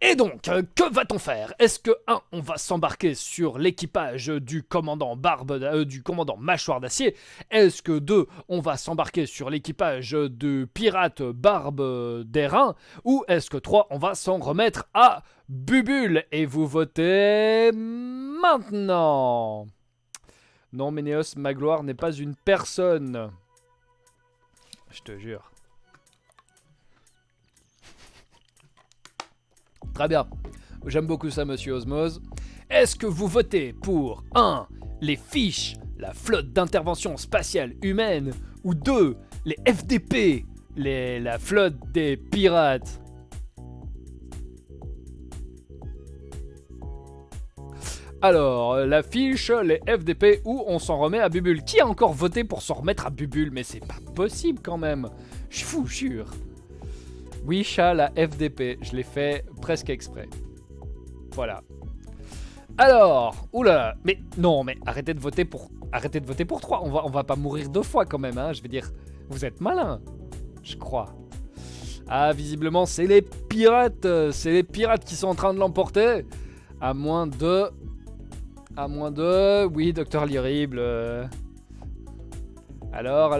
Et donc, que va-t-on faire? Est-ce que 1. On va s'embarquer sur l'équipage du commandant du commandant Mâchoire d'Acier? Est-ce que 2. On va s'embarquer sur l'équipage du pirate Barbe d'Airain? Ou est-ce que 3. On va s'en remettre à Bubule? Et vous votez maintenant. Non, Ménéos, ma gloire n'est pas une personne. Je te jure. Très bien. J'aime beaucoup ça, monsieur Osmose. Est-ce que vous votez pour 1. Les fiches, la flotte d'intervention spatiale humaine, ou 2. Les FDP, la flotte des pirates? Alors, la fiche, les FDP, ou on s'en remet à Bubule? Qui a encore voté pour s'en remettre à Bubule? Mais c'est pas possible quand même. Je suis fou, jure. Oui, chat, la FDP. Je l'ai fait presque exprès. Voilà. Alors, oulala, mais non, mais arrêtez de voter pour 3. On va pas mourir 2 fois quand même, hein. Je veux dire, vous êtes malin, je crois. Ah, visiblement, c'est les pirates. C'est les pirates qui sont en train de l'emporter. À moins de... Oui, Docteur Lirible. Alors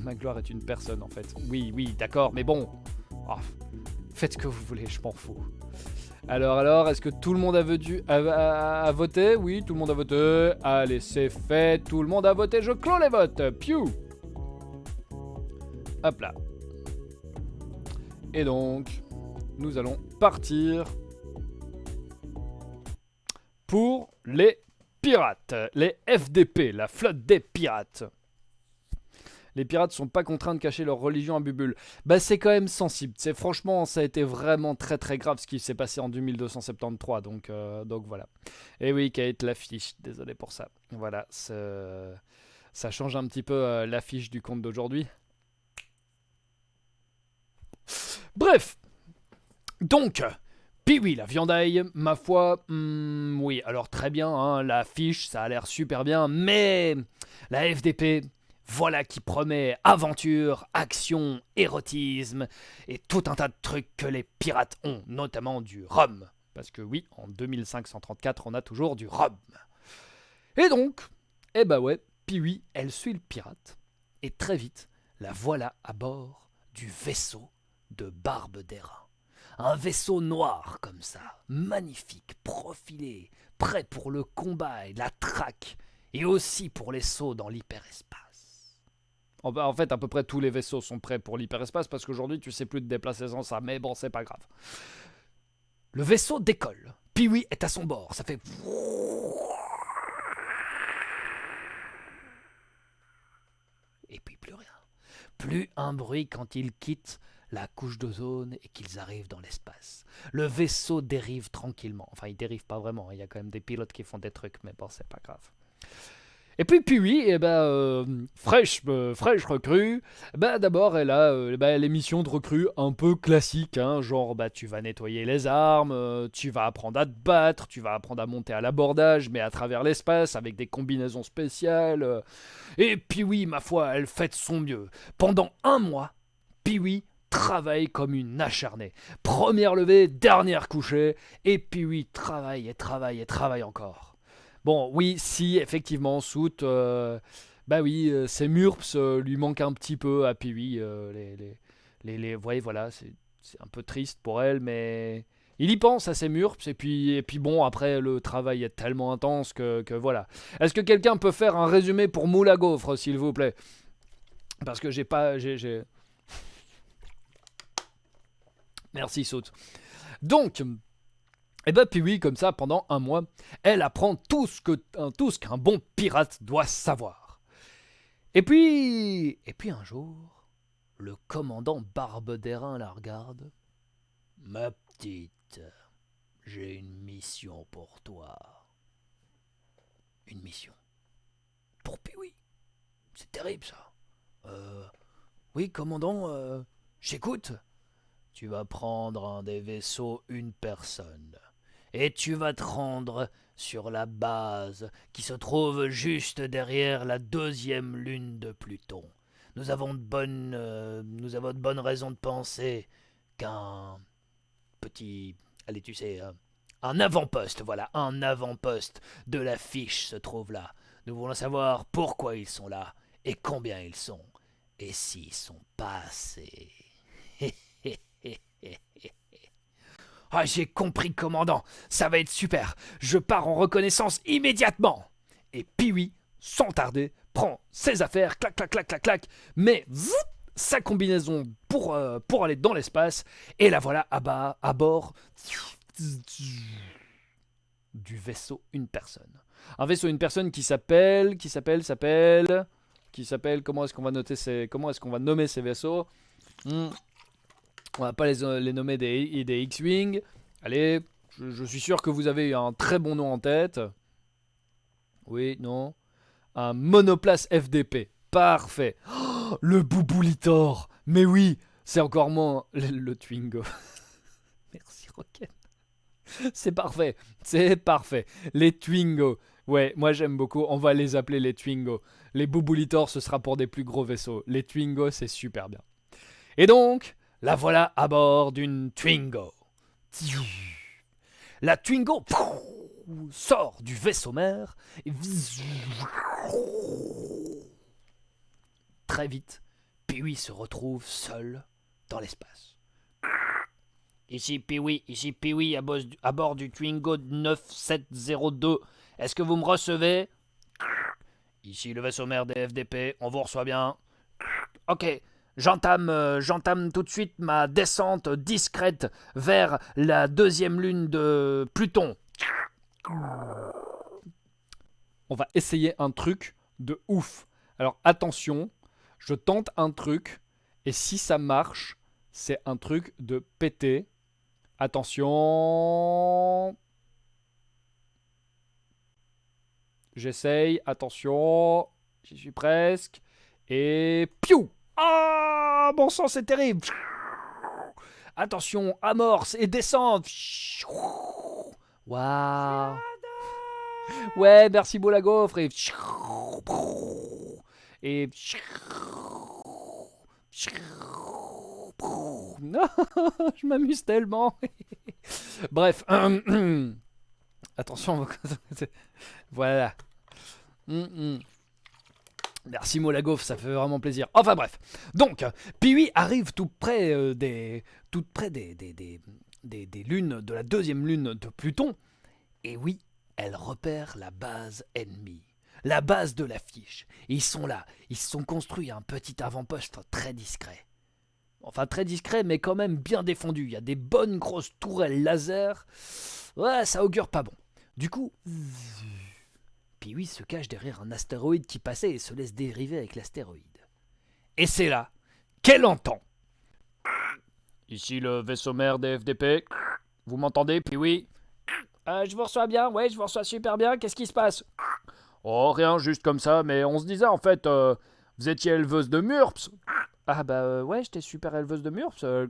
Ma gloire est une personne, en fait. Oui, d'accord, mais bon. Oh, faites ce que vous voulez, je m'en fous. Alors, est-ce que tout le monde a voté? Oui, tout le monde a voté. Allez, c'est fait, tout le monde a voté, je clôt les votes. Piou. Hop là. Et donc, nous allons partir pour les pirates, les FDP, la flotte des pirates. Les pirates sont pas contraints de cacher leur religion à Bubule. Bah c'est quand même sensible. C'est franchement, ça a été vraiment très très grave ce qui s'est passé en 2273. Donc voilà. Et oui, Kate, l'affiche. Désolé pour ça. Voilà, ça change un petit peu l'affiche du conte d'aujourd'hui. Bref. Donc, puis oui, la viandaille, ma foi, oui, alors très bien, hein, la fiche, ça a l'air super bien, mais la FDP, voilà qui promet aventure, action, érotisme et tout un tas de trucs que les pirates ont, notamment du rhum. Parce que oui, en 2534, on a toujours du rhum. Et donc, eh bah ouais, puis oui, elle suit le pirate, et très vite, la voilà à bord du vaisseau de Barbe d'Airain. Un vaisseau noir comme ça, magnifique, profilé, prêt pour le combat et la traque, et aussi pour les sauts dans l'hyperespace. En fait, à peu près tous les vaisseaux sont prêts pour l'hyperespace parce qu'aujourd'hui, tu sais plus te déplacer sans ça, mais bon, c'est pas grave. Le vaisseau décolle. Pee-wee est à son bord. Ça fait... Et puis plus rien. Plus un bruit quand il quitte la couche d'ozone et qu'ils arrivent dans l'espace. Le vaisseau dérive tranquillement. Enfin, il dérive pas vraiment. Il y a quand même des pilotes qui font des trucs, mais bon, c'est pas grave. Et puis oui, eh ben, fraîche recrue, bah d'abord elle a les missions de recrue un peu classiques, hein, genre bah tu vas nettoyer les armes, tu vas apprendre à te battre, tu vas apprendre à monter à l'abordage, mais à travers l'espace avec des combinaisons spéciales. Et puis oui, ma foi, elle fait de son mieux. Pendant 1 mois, Pee-wee travaille comme une acharnée. Première levée, dernière couchée, et Pee-wee travaille et travaille et travaille encore. Bon, oui, si, effectivement, Soot, bah oui, ses murps lui manquent un petit peu à Pee-wee. Vous voyez, voilà, c'est un peu triste pour elle, mais il y pense à ses murps, et puis bon, après, le travail est tellement intense que voilà. Est-ce que quelqu'un peut faire un résumé pour Moule à Gaufre, s'il vous plaît? Parce que j'ai pas... Merci, Soot. Donc... Et bah puis oui, comme ça, pendant 1 mois, elle apprend tout ce qu'un bon pirate doit savoir. Et puis un jour, le commandant Barbe d'Airain la regarde. Ma petite,
Écoute, j'ai une mission pour toi. Une mission? Pour Pee-wee? C'est terrible ça. Oui, commandant, j'écoute. Tu vas prendre un des vaisseaux une personne. Et tu vas te rendre sur la base qui se trouve juste derrière la deuxième lune de Pluton. Nous avons de bonnes raisons de penser qu'un petit... Allez, tu sais, un avant-poste, voilà, un avant-poste de la fiche se trouve là. Nous voulons savoir pourquoi ils sont là, et combien ils sont, et s'ils sont pas assez.
Ah, j'ai compris, commandant. Ça va être super. Je pars en reconnaissance immédiatement. Et Pee-wee, sans tarder, prend ses affaires, clac, clac, clac, clac, clac, met sa combinaison pour aller dans l'espace, et la voilà à bord du vaisseau une personne. Un vaisseau une personne qui s'appelle, comment est-ce qu'on va nommer ces vaisseaux? On va pas les nommer des X-Wing. Allez, je suis sûr que vous avez un très bon nom en tête. Oui, non. Un monoplace FDP. Parfait. Oh, le Bouboulitor. Mais oui, c'est encore moins le Twingo. Merci Rocket. C'est parfait. C'est parfait. Les Twingo. Ouais, moi j'aime beaucoup. On va les appeler les Twingo. Les Bouboulitor, ce sera pour des plus gros vaisseaux. Les Twingo, c'est super bien. Et donc, la voilà à bord d'une Twingo. La Twingo sort du vaisseau mère et très vite, Pee-wee se retrouve seul dans l'espace.
Ici Pee-wee à bord du Twingo 9702. Est-ce que vous me recevez? Ici le vaisseau mère des FDP, on vous reçoit bien. Ok, j'entame tout de suite ma descente discrète vers la deuxième lune de Pluton.
On va essayer un truc de ouf. Alors attention, je tente un truc et si ça marche, c'est un truc de pété. Attention. J'essaye, attention. J'y suis presque. Et piou! Ah, bon sang, c'est terrible. Attention, amorce et descente. Waouh. Ouais, merci beau la gaufre. Et non, je m'amuse tellement. Bref, attention. Voilà. Merci Molagov, ça fait vraiment plaisir. Enfin bref. Donc, Pee-wee arrive tout près des lunes, de la deuxième lune de Pluton. Et oui, elle repère la base ennemie. La base de l'affiche. Ils sont là. Ils se sont construits un petit avant-poste très discret. Enfin très discret, mais quand même bien défendu. Il y a des bonnes grosses tourelles laser. Ouais, ça augure pas bon. Du coup... Pee-wee se cache derrière un astéroïde qui passait et se laisse dériver avec l'astéroïde. Et c'est là qu'elle entend. Ici le vaisseau mère des FDP. Vous m'entendez, Pee-wee?
Je vous reçois bien, ouais, je vous reçois super bien. Qu'est-ce qui se passe?
Oh, rien, juste comme ça, mais on se disait en fait, vous étiez éleveuse de Murps.
Ah bah ouais, j'étais super éleveuse de Murps.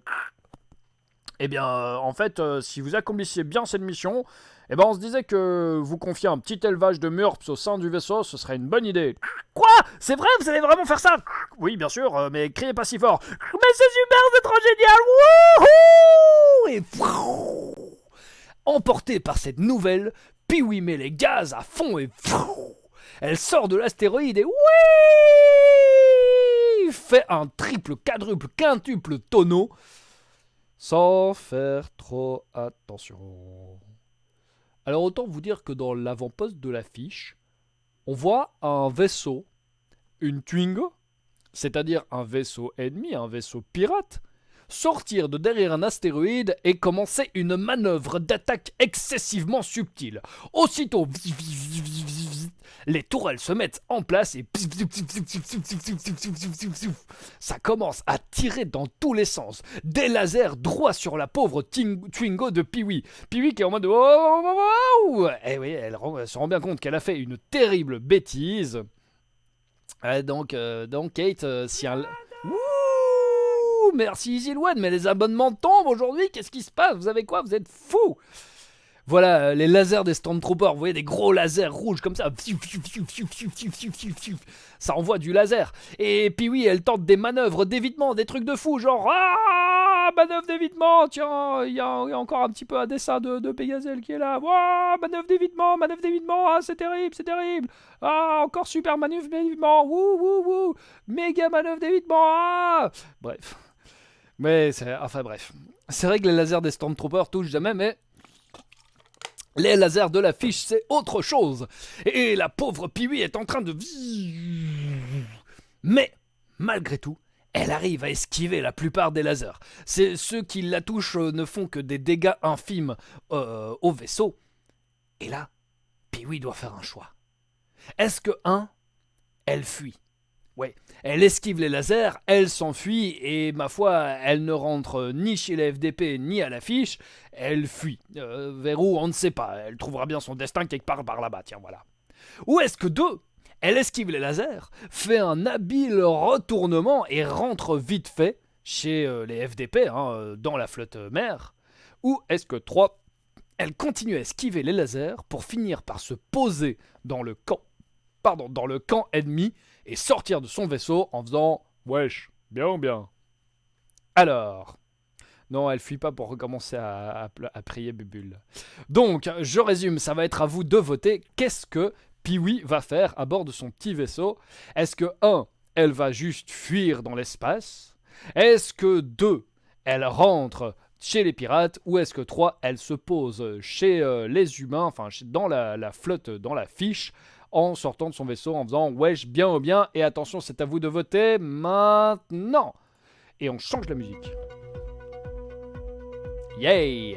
Eh bien, en fait, si vous accomplissiez bien cette mission, eh ben on se disait que vous confier un petit élevage de Murps au sein du vaisseau, ce serait une bonne idée.
Quoi? C'est vrai? Vous allez vraiment faire ça?
Oui, bien sûr, mais criez pas si fort.
Mais c'est super, c'est trop génial! Wouhou!
Et emportée par cette nouvelle, Pee-wee met les gaz à fond et elle sort de l'astéroïde et fait un triple, quadruple, quintuple tonneau sans faire trop attention. Alors autant vous dire que dans l'avant-poste de l'affiche, on voit un vaisseau, une Twingo, c'est-à-dire un vaisseau ennemi, un vaisseau pirate, sortir de derrière un astéroïde et commencer une manœuvre d'attaque excessivement subtile. Aussitôt, les tourelles se mettent en place et ça commence à tirer dans tous les sens. Des lasers droits sur la pauvre Twingo de Pee-wee. Pee-wee qui est en mode oh. Et oui, elle se rend bien compte qu'elle a fait une terrible bêtise. Donc Kate, si un... Ouh, merci Easy One, mais les abonnements tombent aujourd'hui, qu'est-ce qui se passe? Vous avez quoi? Vous êtes fous! Voilà, les lasers des Stormtroopers, vous voyez des gros lasers rouges comme ça. Ça envoie du laser. Et puis oui, elle tente des manœuvres d'évitement, des trucs de fou, genre manœuvre d'évitement, tiens, il y a encore un petit peu un dessin de Pégazel qui est là. Manœuvre d'évitement, c'est terrible, c'est terrible. Encore super manœuvre d'évitement, wouh, méga manœuvre d'évitement, Bref. Mais, bref. C'est vrai que les lasers des Stormtroopers touchent jamais, mais... les lasers de la fiche, c'est autre chose. Et la pauvre Pee-wee est en train de... Mais, malgré tout, elle arrive à esquiver la plupart des lasers. Ceux qui la touchent ne font que des dégâts infimes au vaisseau. Et là, Pee-wee doit faire un choix. Est-ce que, elle fuit? Ouais, elle esquive les lasers, elle s'enfuit et ma foi, elle ne rentre ni chez les FDP ni à l'affiche, elle fuit. Vers où, on ne sait pas, elle trouvera bien son destin quelque part par là-bas, tiens voilà. Ou est-ce que 2, elle esquive les lasers, fait un habile retournement et rentre vite fait chez les FDP, dans la flotte mère? Ou est-ce que 3, elle continue à esquiver les lasers pour finir par se poser dans le camp ennemi et sortir de son vaisseau en faisant « Wesh, bien. » Alors, non, elle fuit pas pour recommencer à prier Bubule. Donc, je résume, ça va être à vous de voter. Qu'est-ce que Pee-wee va faire à bord de son petit vaisseau? Est-ce que 1, elle va juste fuir dans l'espace? Est-ce que 2, elle rentre chez les pirates? Ou est-ce que 3, elle se pose chez les humains, enfin dans la flotte, dans la fiche, en sortant de son vaisseau en faisant « Wesh, bien. » Et attention, c'est à vous de voter maintenant. Et on change la musique. Yay!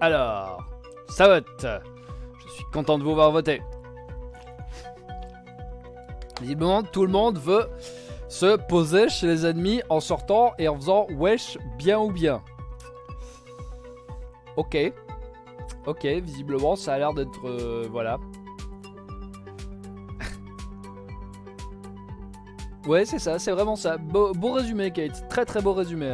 Alors, ça vote. Je suis content de vous voir voter. Visiblement, tout le monde veut se poser chez les ennemis en sortant et en faisant « Wesh, bien. » Ok, visiblement, ça a l'air d'être... voilà. Ouais, c'est ça, c'est vraiment ça. Beau résumé, Kate. Très beau résumé.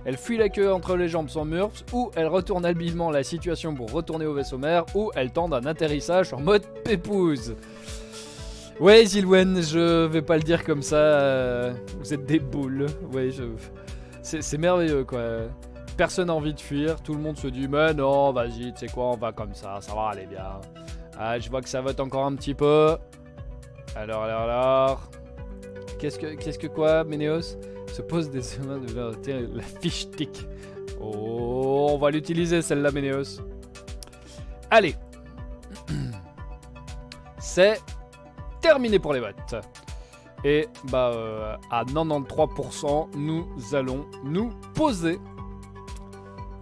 Elle fuit la queue entre les jambes sans murps, ou elle retourne habilement la situation pour retourner au vaisseau mère, ou elle tente un atterrissage en mode pépouze. Ouais, Zilwen, je vais pas le dire comme ça. Vous êtes des boules. Ouais, c'est merveilleux, quoi. Personne n'a envie de fuir. Tout le monde se dit, mais non, vas-y, tu sais quoi, on va comme ça va aller bien. Je vois que ça vote encore un petit peu. Alors... Qu'est-ce que quoi, Ménéos? Se pose des humains de la fiche tic. Oh, on va l'utiliser celle-là, Ménéos. Allez. C'est terminé pour les votes. Et à 93%, nous allons nous poser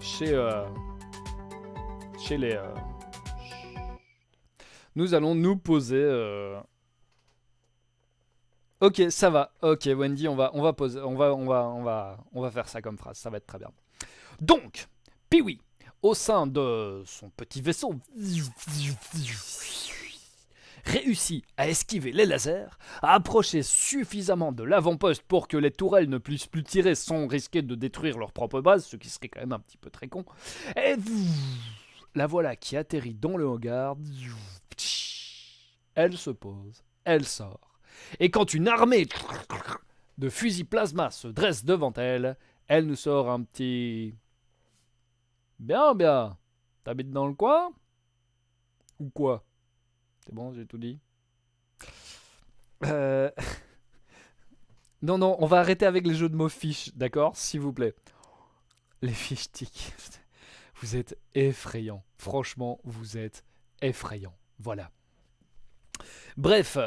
chez les... Nous allons nous poser... Ok, ça va. Ok, Wendy, on va poser, on va faire ça comme phrase. Ça va être très bien. Donc, Pee-wee, au sein de son petit vaisseau, réussit à esquiver les lasers, à approcher suffisamment de l'avant-poste pour que les tourelles ne puissent plus tirer sans risquer de détruire leur propre base, ce qui serait quand même un petit peu très con. Et la voilà qui atterrit dans le hangar. Elle se pose, elle sort. Et quand une armée de fusils plasma se dresse devant elle, elle nous sort un petit... Bien. T'habites dans le coin? Ou quoi? C'est bon, j'ai tout dit. Non, on va arrêter avec les jeux de mots fiches, d'accord? S'il vous plaît. Les fiches tic. Vous êtes effrayants. Franchement, vous êtes effrayants. Voilà. Bref,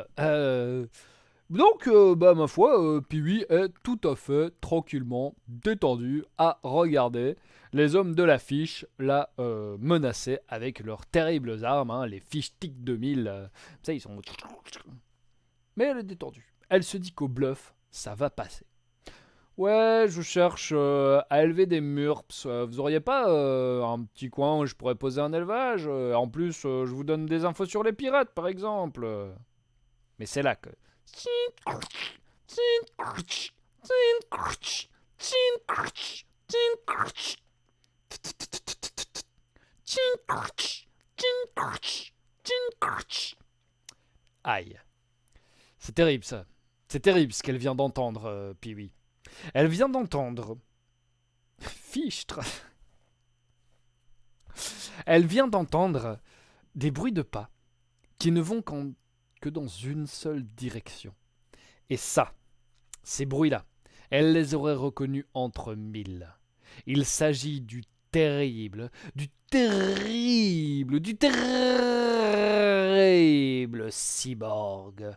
Donc, ma foi, Pee-wee est tout à fait tranquillement détendu à regarder les hommes de l'affiche la menacer avec leurs terribles armes, hein, les fiches TIC 2000. Ça, ils sont... Mais elle est détendue. Elle se dit qu'au bluff, ça va passer. Ouais, je cherche à élever des murps. Vous auriez pas un petit coin où je pourrais poser un élevage En plus, je vous donne des infos sur les pirates, par exemple. Mais c'est là que... Aïe. C'est terrible, ça. C'est terrible ce qu'elle vient d'entendre, Pee-wee. Elle vient d'entendre... Fichtre. Elle vient d'entendre des bruits de pas qui ne vont que dans une seule direction. Et ça, ces bruits-là, elle les aurait reconnus entre mille. Il s'agit du terrible cyborg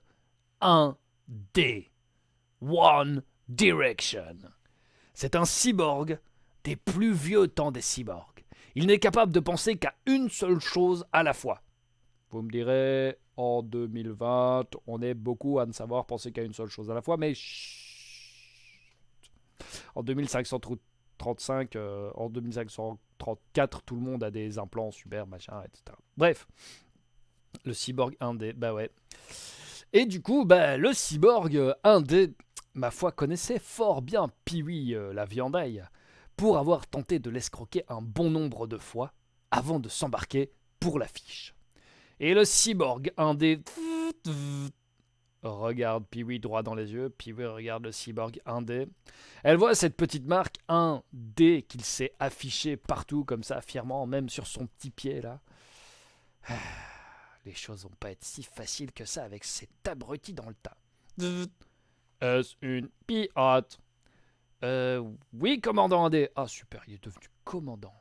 1D. One Direction. C'est un cyborg des plus vieux temps des cyborgs. Il n'est capable de penser qu'à une seule chose à la fois. Vous me direz, en 2020, on est beaucoup à ne savoir penser qu'à une seule chose à la fois, mais en 2535, en 2534, tout le monde a des implants super, machin, etc. Bref, le cyborg 1D, bah ouais. Et du coup, le cyborg 1D, ma foi, connaissait fort bien Pee-wee, la viandaille, pour avoir tenté de l'escroquer un bon nombre de fois avant de s'embarquer pour l'affiche. Et le cyborg 1D regarde Pee-wee droit dans les yeux. Pee-wee regarde le cyborg 1D. Elle voit cette petite marque 1D qu'il s'est affichée partout comme ça, fièrement, même sur son petit pied là. Les choses vont pas être si faciles que ça avec cet abruti dans le tas. Est-ce une pirate? Oui, commandant 1D. Ah super, il est devenu commandant.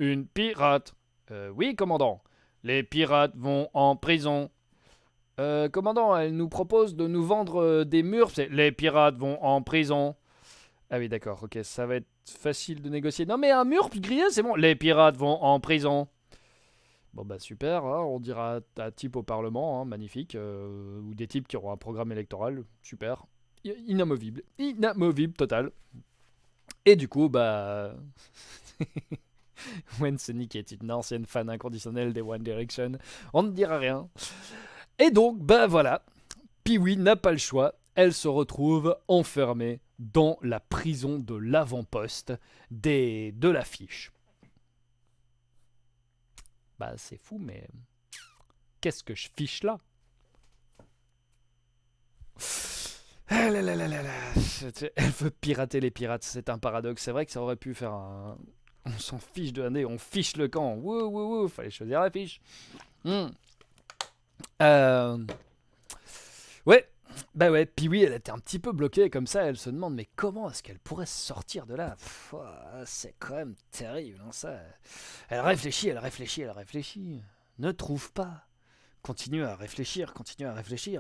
Une pirate. Oui, commandant. Les pirates vont en prison. Commandant, elle nous propose de nous vendre des murs. Les pirates vont en prison. Ah oui, d'accord, ok, ça va être facile de négocier. Non mais un mur grillé, c'est bon. Les pirates vont en prison. Bon super, hein, on dira un type au Parlement, hein, magnifique. Ou des types qui auront un programme électoral, super. Inamovible total. Et du coup, Gwen Stefani est une ancienne fan inconditionnelle des One Direction, on ne dira rien. Et donc, voilà, Pee-wee n'a pas le choix, elle se retrouve enfermée dans la prison de l'avant-poste de l'affiche. C'est fou, mais qu'est-ce que je fiche là? Elle veut pirater les pirates, c'est un paradoxe. C'est vrai que ça aurait pu faire un... On s'en fiche de l'année, on fiche le camp. Wouh, fallait choisir la fiche. Ouais, Pee-wee, elle était un petit peu bloquée comme ça. Elle se demande, mais comment est-ce qu'elle pourrait sortir de là? C'est quand même terrible, hein, ça. Elle réfléchit. Ne trouve pas. Continue à réfléchir,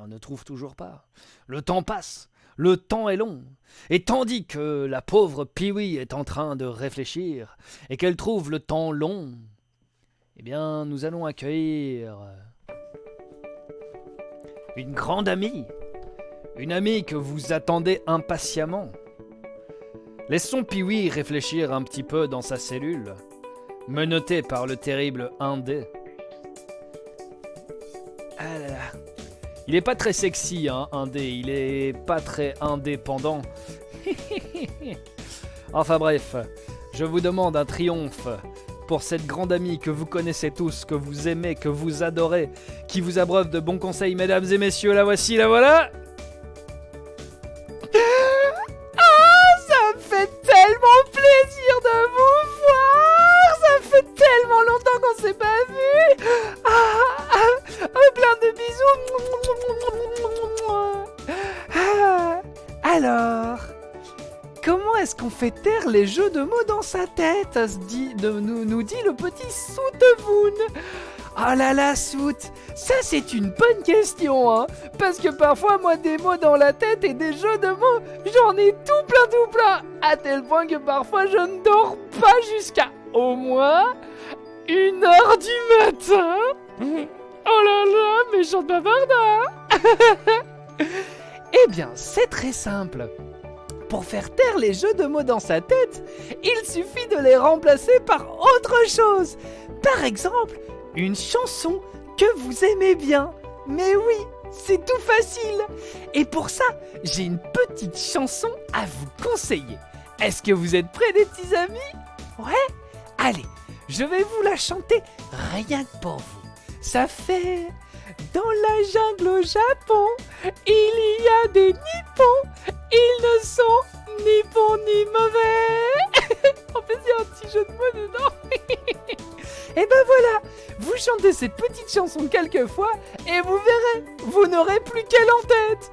ne trouve toujours pas. Le temps passe, le temps est long. Et tandis que la pauvre Pee-wee est en train de réfléchir et qu'elle trouve le temps long, eh bien, nous allons accueillir une grande amie. Une amie que vous attendez impatiemment. Laissons Pee-wee réfléchir un petit peu dans sa cellule, menotté par le terrible 1D. Ah là là. Il est pas très sexy, hein, 1D. Il est pas très indépendant. Enfin bref, je vous demande un triomphe pour cette grande amie que vous connaissez tous, que vous aimez, que vous adorez, qui vous abreuve de bons conseils, mesdames et messieurs. La voici, la voilà. Ah, ça me fait tellement plaisir de vous voir. Ça fait tellement longtemps qu'on s'est pas vu. Plein de bisous. Alors, comment est-ce qu'on fait taire les jeux de mots dans sa tête, nous dit le petit Soutavoun. Ah là là, Soot, ça c'est une bonne question, hein. Parce que parfois, moi, des mots dans la tête et des jeux de mots, j'en ai tout plein. À tel point que parfois, je ne dors pas jusqu'à au moins 1 heure du matin. Oh là là, méchante bavarda. Eh bien, c'est très simple. Pour faire taire les jeux de mots dans sa tête, il suffit de les remplacer par autre chose. Par exemple, une chanson que vous aimez bien. Mais oui, c'est tout facile. Et pour ça, j'ai une petite chanson à vous conseiller. Est-ce que vous êtes prêts, les petits amis? Ouais? Allez, je vais vous la chanter rien que pour vous. Ça fait... Dans la jungle au Japon, il y a des nippons. Ils ne sont ni bons ni mauvais. En fait, il y a un petit jeu de mots dedans. Et ben voilà, vous chantez cette petite chanson quelques fois et vous verrez, vous n'aurez plus qu'elle en tête.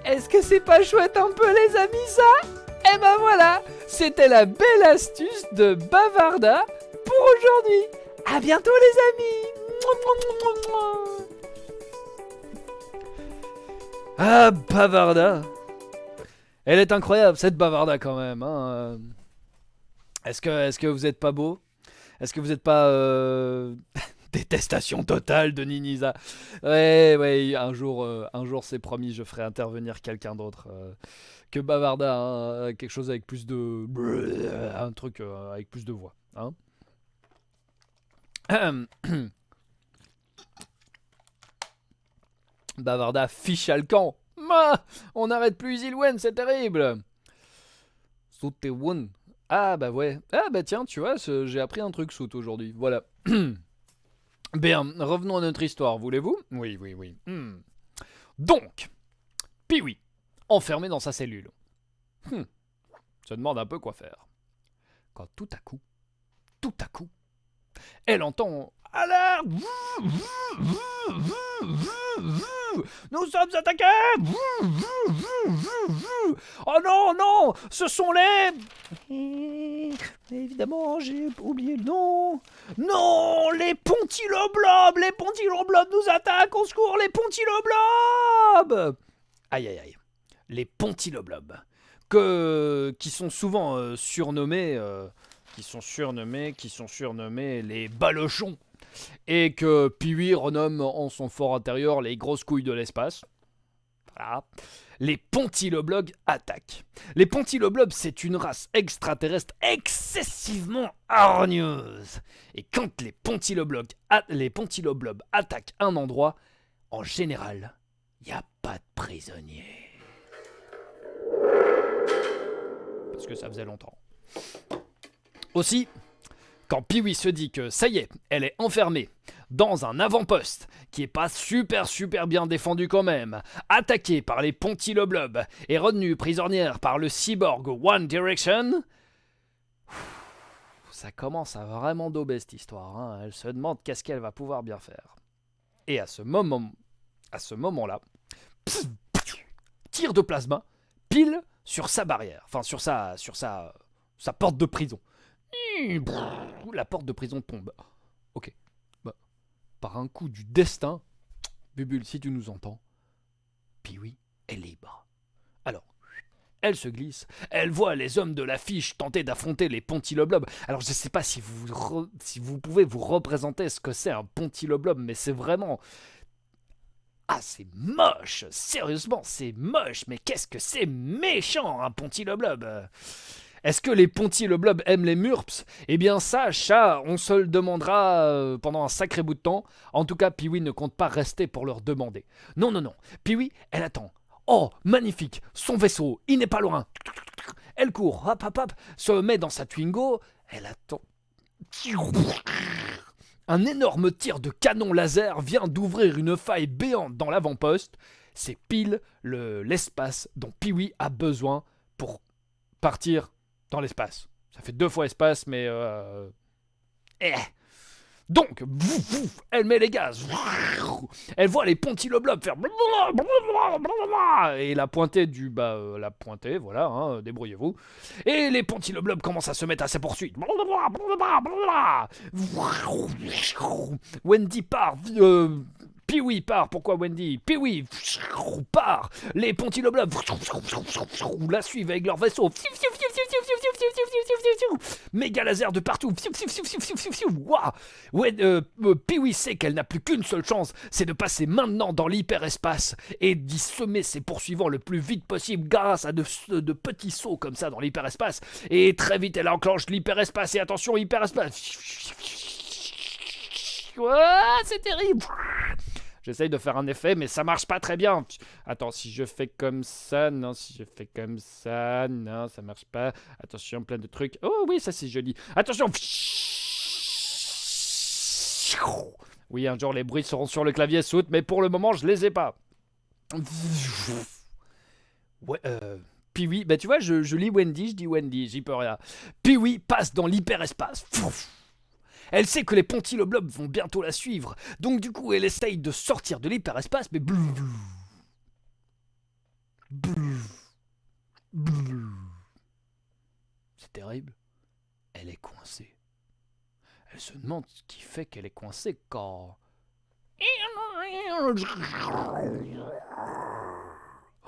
Est-ce que c'est pas chouette un peu, les amis, ça? Et ben voilà, c'était la belle astuce de Bavarda pour aujourd'hui. À bientôt, les amis. Ah, Bavarda. Elle est incroyable, cette Bavarda, quand même. Hein. Est-ce que vous êtes pas beau? Est-ce que vous êtes pas... Détestation totale de Ninisa. Ouais, un jour c'est promis, je ferai intervenir quelqu'un d'autre que Bavarda. Hein. Quelque chose avec plus de... Un truc avec plus de voix. Hein. Bavarda fiche à le camp. On n'arrête plus Isilwen, c'est terrible. Soutewun. Ah bah ouais. Ah bah tiens, tu vois, j'ai appris un truc Sout aujourd'hui. Voilà. Bien, revenons à notre histoire, voulez-vous? Oui. Donc, Pee-wee, enfermé dans sa cellule. Se demande un peu quoi faire. Quand tout à coup, elle entend... Alerte! Nous sommes attaqués! Oh non! Ce sont les... Évidemment, j'ai oublié le nom. Non! Les Pontyloblobs! Les Pontyloblobs nous attaquent! Au secours, les Pontyloblobs! Aïe. Les Pontyloblobs. Qui sont souvent surnommés... qui sont surnommés les Balochons. Et que Pee-wee renomme en son fort intérieur les grosses couilles de l'espace. Voilà. Les Pontyloblobs attaquent. Les Pontyloblobs, c'est une race extraterrestre excessivement hargneuse. Et quand les Pontyloblobs attaquent un endroit, en général, il n'y a pas de prisonniers. Parce que ça faisait longtemps. Aussi, quand Pee-wee se dit que ça y est, elle est enfermée dans un avant-poste qui est pas super bien défendu quand même, attaquée par les Pontyloblobs et retenue prisonnière par le cyborg One Direction, ça commence à vraiment dauber cette histoire. Hein. Elle se demande qu'est-ce qu'elle va pouvoir bien faire. Et à ce moment-là, tir de plasma pile sur sa barrière, enfin sur sa porte de prison. La porte de prison tombe. Ok. Bah, par un coup du destin, Bubule, si tu nous entends, Pee-wee est libre. Alors, elle se glisse, elle voit les hommes de l'affiche tenter d'affronter les Pontyloblobs. Alors, je ne sais pas si vous pouvez vous représenter ce que c'est un Pontyloblob, mais c'est vraiment... Ah, c'est moche. Sérieusement, c'est moche. Mais qu'est-ce que c'est méchant, un Pontyloblob. Est-ce que les Pontyloblobs aiment les Murps? Eh bien ça, chat, on se le demandera pendant un sacré bout de temps. En tout cas, Pee-wee ne compte pas rester pour leur demander. Non. Pee-wee, elle attend. Oh, magnifique, son vaisseau, il n'est pas loin. Elle court, hop, se met dans sa Twingo. Elle attend. Un énorme tir de canon laser vient d'ouvrir une faille béante dans l'avant-poste. C'est pile l'espace dont Pee-wee a besoin pour partir dans l'espace. Ça fait 2 fois espace, mais... Donc, elle met les gaz. Elle voit les pontiloblob faire et la pointée du la pointée, voilà, hein, débrouillez-vous. Et les pontiloblob commencent à se mettre à sa poursuite. Wendy part. Pee-wee part. Pourquoi Wendy? Pee-wee part. Les pontiloblob la suivent avec leur vaisseau. Méga laser de partout. Pee-wee sait qu'elle n'a plus qu'une seule chance, c'est de passer maintenant dans l'hyperespace et d'y semer ses poursuivants le plus vite possible grâce à de petits sauts comme ça dans l'hyperespace. Et très vite, elle enclenche l'hyperespace. Et attention, hyperespace. C'est terrible. J'essaye de faire un effet, mais ça marche pas très bien. Attends, si je fais comme ça, non, si je fais comme ça, non, ça marche pas. Attention, plein de trucs. Oh oui, ça c'est joli. Attention. Oui, un jour les bruits seront sur le clavier soute, mais pour le moment, je les ai pas. Ouais, Pee-wee, bah tu vois, je lis Wendy, je dis Wendy, j'y peux rien. Pee-wee passe dans l'hyperespace. Elle sait que les pontiloblob vont bientôt la suivre, donc du coup elle essaye de sortir de l'hyperespace, mais c'est terrible. Elle est coincée. Elle se demande ce qui fait qu'elle est coincée quand...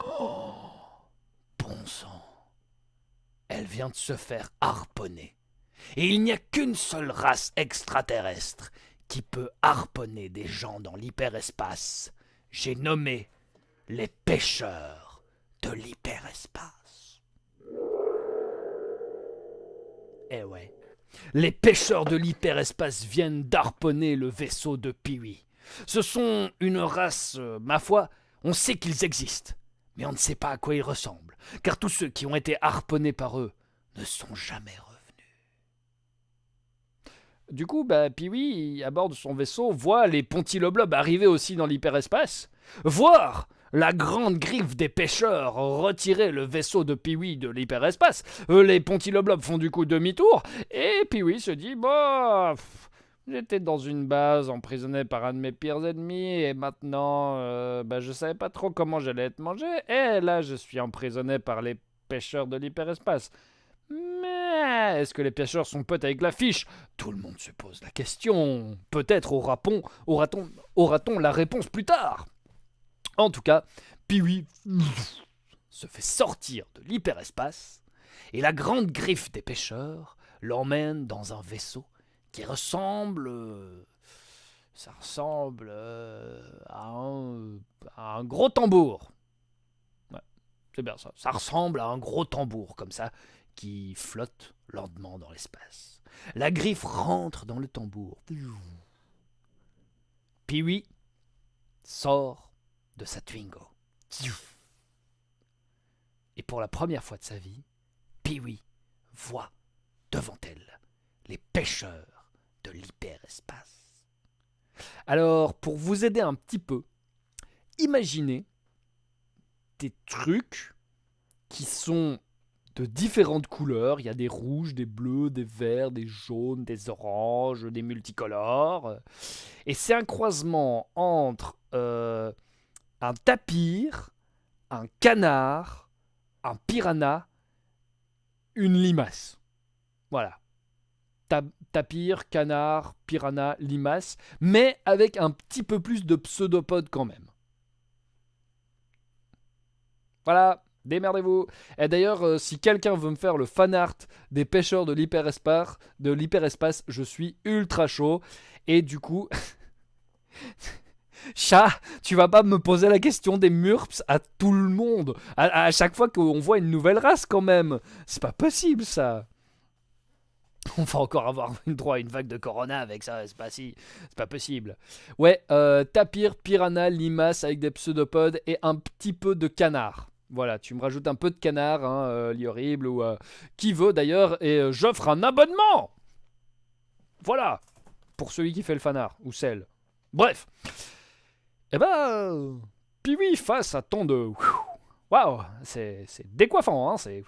Oh, bon sang. Elle vient de se faire harponner. Et il n'y a qu'une seule race extraterrestre qui peut harponner des gens dans l'hyperespace. J'ai nommé les pêcheurs de l'hyperespace. Eh ouais. Les pêcheurs de l'hyperespace viennent d'harponner le vaisseau de Pee-wee. Ce sont une race, ma foi, on sait qu'ils existent, mais on ne sait pas à quoi ils ressemblent, car tous ceux qui ont été harponnés par eux ne sont jamais revenus. Du coup, Pee-wee, à bord de son vaisseau, voit les pontiloblob arriver aussi dans l'hyperespace, voir la grande griffe des pêcheurs retirer le vaisseau de Pee-wee de l'hyperespace. Les pontiloblob font du coup demi-tour, et Pee-wee se dit, j'étais dans une base emprisonné par un de mes pires ennemis, et maintenant, je savais pas trop comment j'allais être mangé, et là, je suis emprisonné par les pêcheurs de l'hyperespace. Mais est-ce que les pêcheurs sont potes avec la fiche? Tout le monde se pose la question. Peut-être aura-t-on la réponse plus tard. En tout cas, Pee-wee se fait sortir de l'hyperespace et la grande griffe des pêcheurs l'emmène dans un vaisseau qui ressemble... ça ressemble à un gros tambour. Ouais, c'est bien ça. Ça ressemble à un gros tambour comme ça qui flotte lentement dans l'espace. La griffe rentre dans le tambour. Pee-wee sort de sa Twingo. Et pour la première fois de sa vie, Pee-wee voit devant elle les pêcheurs de l'hyperespace. Alors, pour vous aider un petit peu, imaginez des trucs qui sont de différentes couleurs. Il y a des rouges, des bleus, des verts, des jaunes, des oranges, des multicolores. Et c'est un croisement entre un tapir, un canard, un piranha, une limace. Voilà. Tapir, canard, piranha, limace, mais avec un petit peu plus de pseudopodes quand même. Voilà. Démerdez-vous. Et d'ailleurs, si quelqu'un veut me faire le fanart des pêcheurs de l'hyperespace, je suis ultra chaud. Et du coup, chat, tu vas pas me poser la question des murps à tout le monde, à chaque fois qu'on voit une nouvelle race quand même. C'est pas possible ça. On va encore avoir droit à une vague de corona avec ça, c'est pas possible. Ouais, tapir, piranha, limace avec des pseudopodes et un petit peu de canard. Voilà, tu me rajoutes un peu de canard, Liorible, ou qui veut d'ailleurs, et j'offre un abonnement. Voilà, pour celui qui fait le fanart, ou celle. Bref. Pee-wee face à tant de... Waouh, c'est décoiffant, hein, c'est...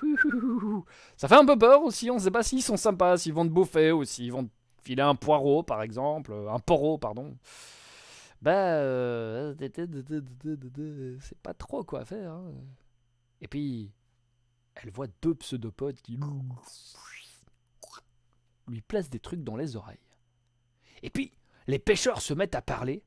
Ça fait un peu peur aussi, on ne sait pas s'ils sont sympas, s'ils vont te bouffer, ou s'ils vont te filer un poireau par exemple, un poireau pardon, bah c'est pas trop quoi faire. Hein. Et puis elle voit deux pseudopodes qui lui placent des trucs dans les oreilles. Et puis les pêcheurs se mettent à parler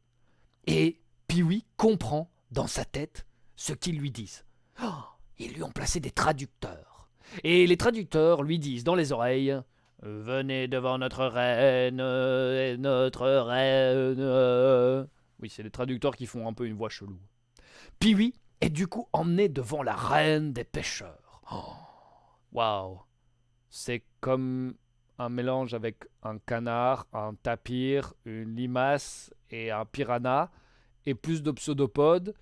et Pee-wee comprend dans sa tête ce qu'ils lui disent. Oh, ils lui ont placé des traducteurs. Et les traducteurs lui disent dans les oreilles « Venez devant notre reine, notre reine. » Oui, c'est les traducteurs qui font un peu une voix chelou. Pee-wee est du coup emmené devant la reine des pêcheurs. Waouh! C'est comme un mélange avec un canard, un tapir, une limace et un piranha, et plus de pseudopodes,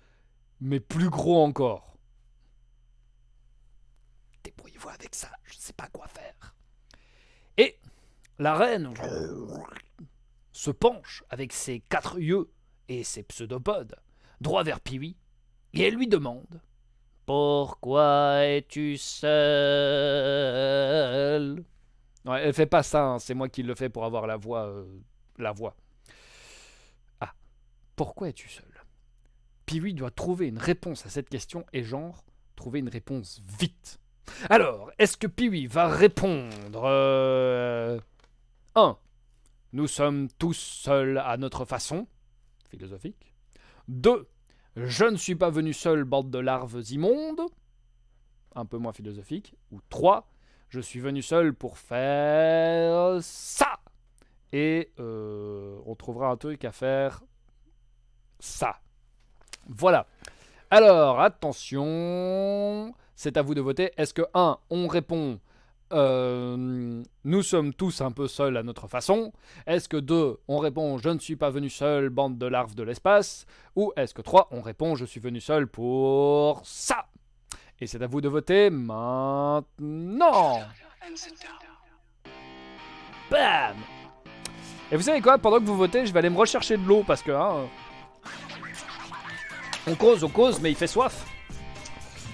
mais plus gros encore. Débrouillez-vous avec ça, je ne sais pas quoi faire. Et la reine se penche avec ses 4 yeux et ses pseudopodes droit vers Pee-wee, et elle lui demande « Pourquoi es-tu seul ?» Ouais, elle fait pas ça, hein, c'est moi qui le fais pour avoir la voix. Ah, pourquoi es-tu seul? Pee-wee doit trouver une réponse à cette question et genre, trouver une réponse vite. Alors, est-ce que Pee-wee va répondre 1. Nous sommes tous seuls à notre façon. Philosophique. 2. Je ne suis pas venu seul, bande de larves immondes. Un peu moins philosophique. Ou 3. Je suis venu seul pour faire ça. Et on trouvera un truc à faire ça. Voilà. Alors, attention. C'est à vous de voter. Est-ce que 1. On répond nous sommes tous un peu seuls à notre façon. Est-ce que 2. On répond je ne suis pas venu seul, bande de larves de l'espace. Ou est-ce que 3. On répond je suis venu seul pour ça. Et c'est à vous de voter maintenant. Bam! Et vous savez quoi? Pendant que vous votez, je vais aller me rechercher de l'eau parce que on cause, mais il fait soif.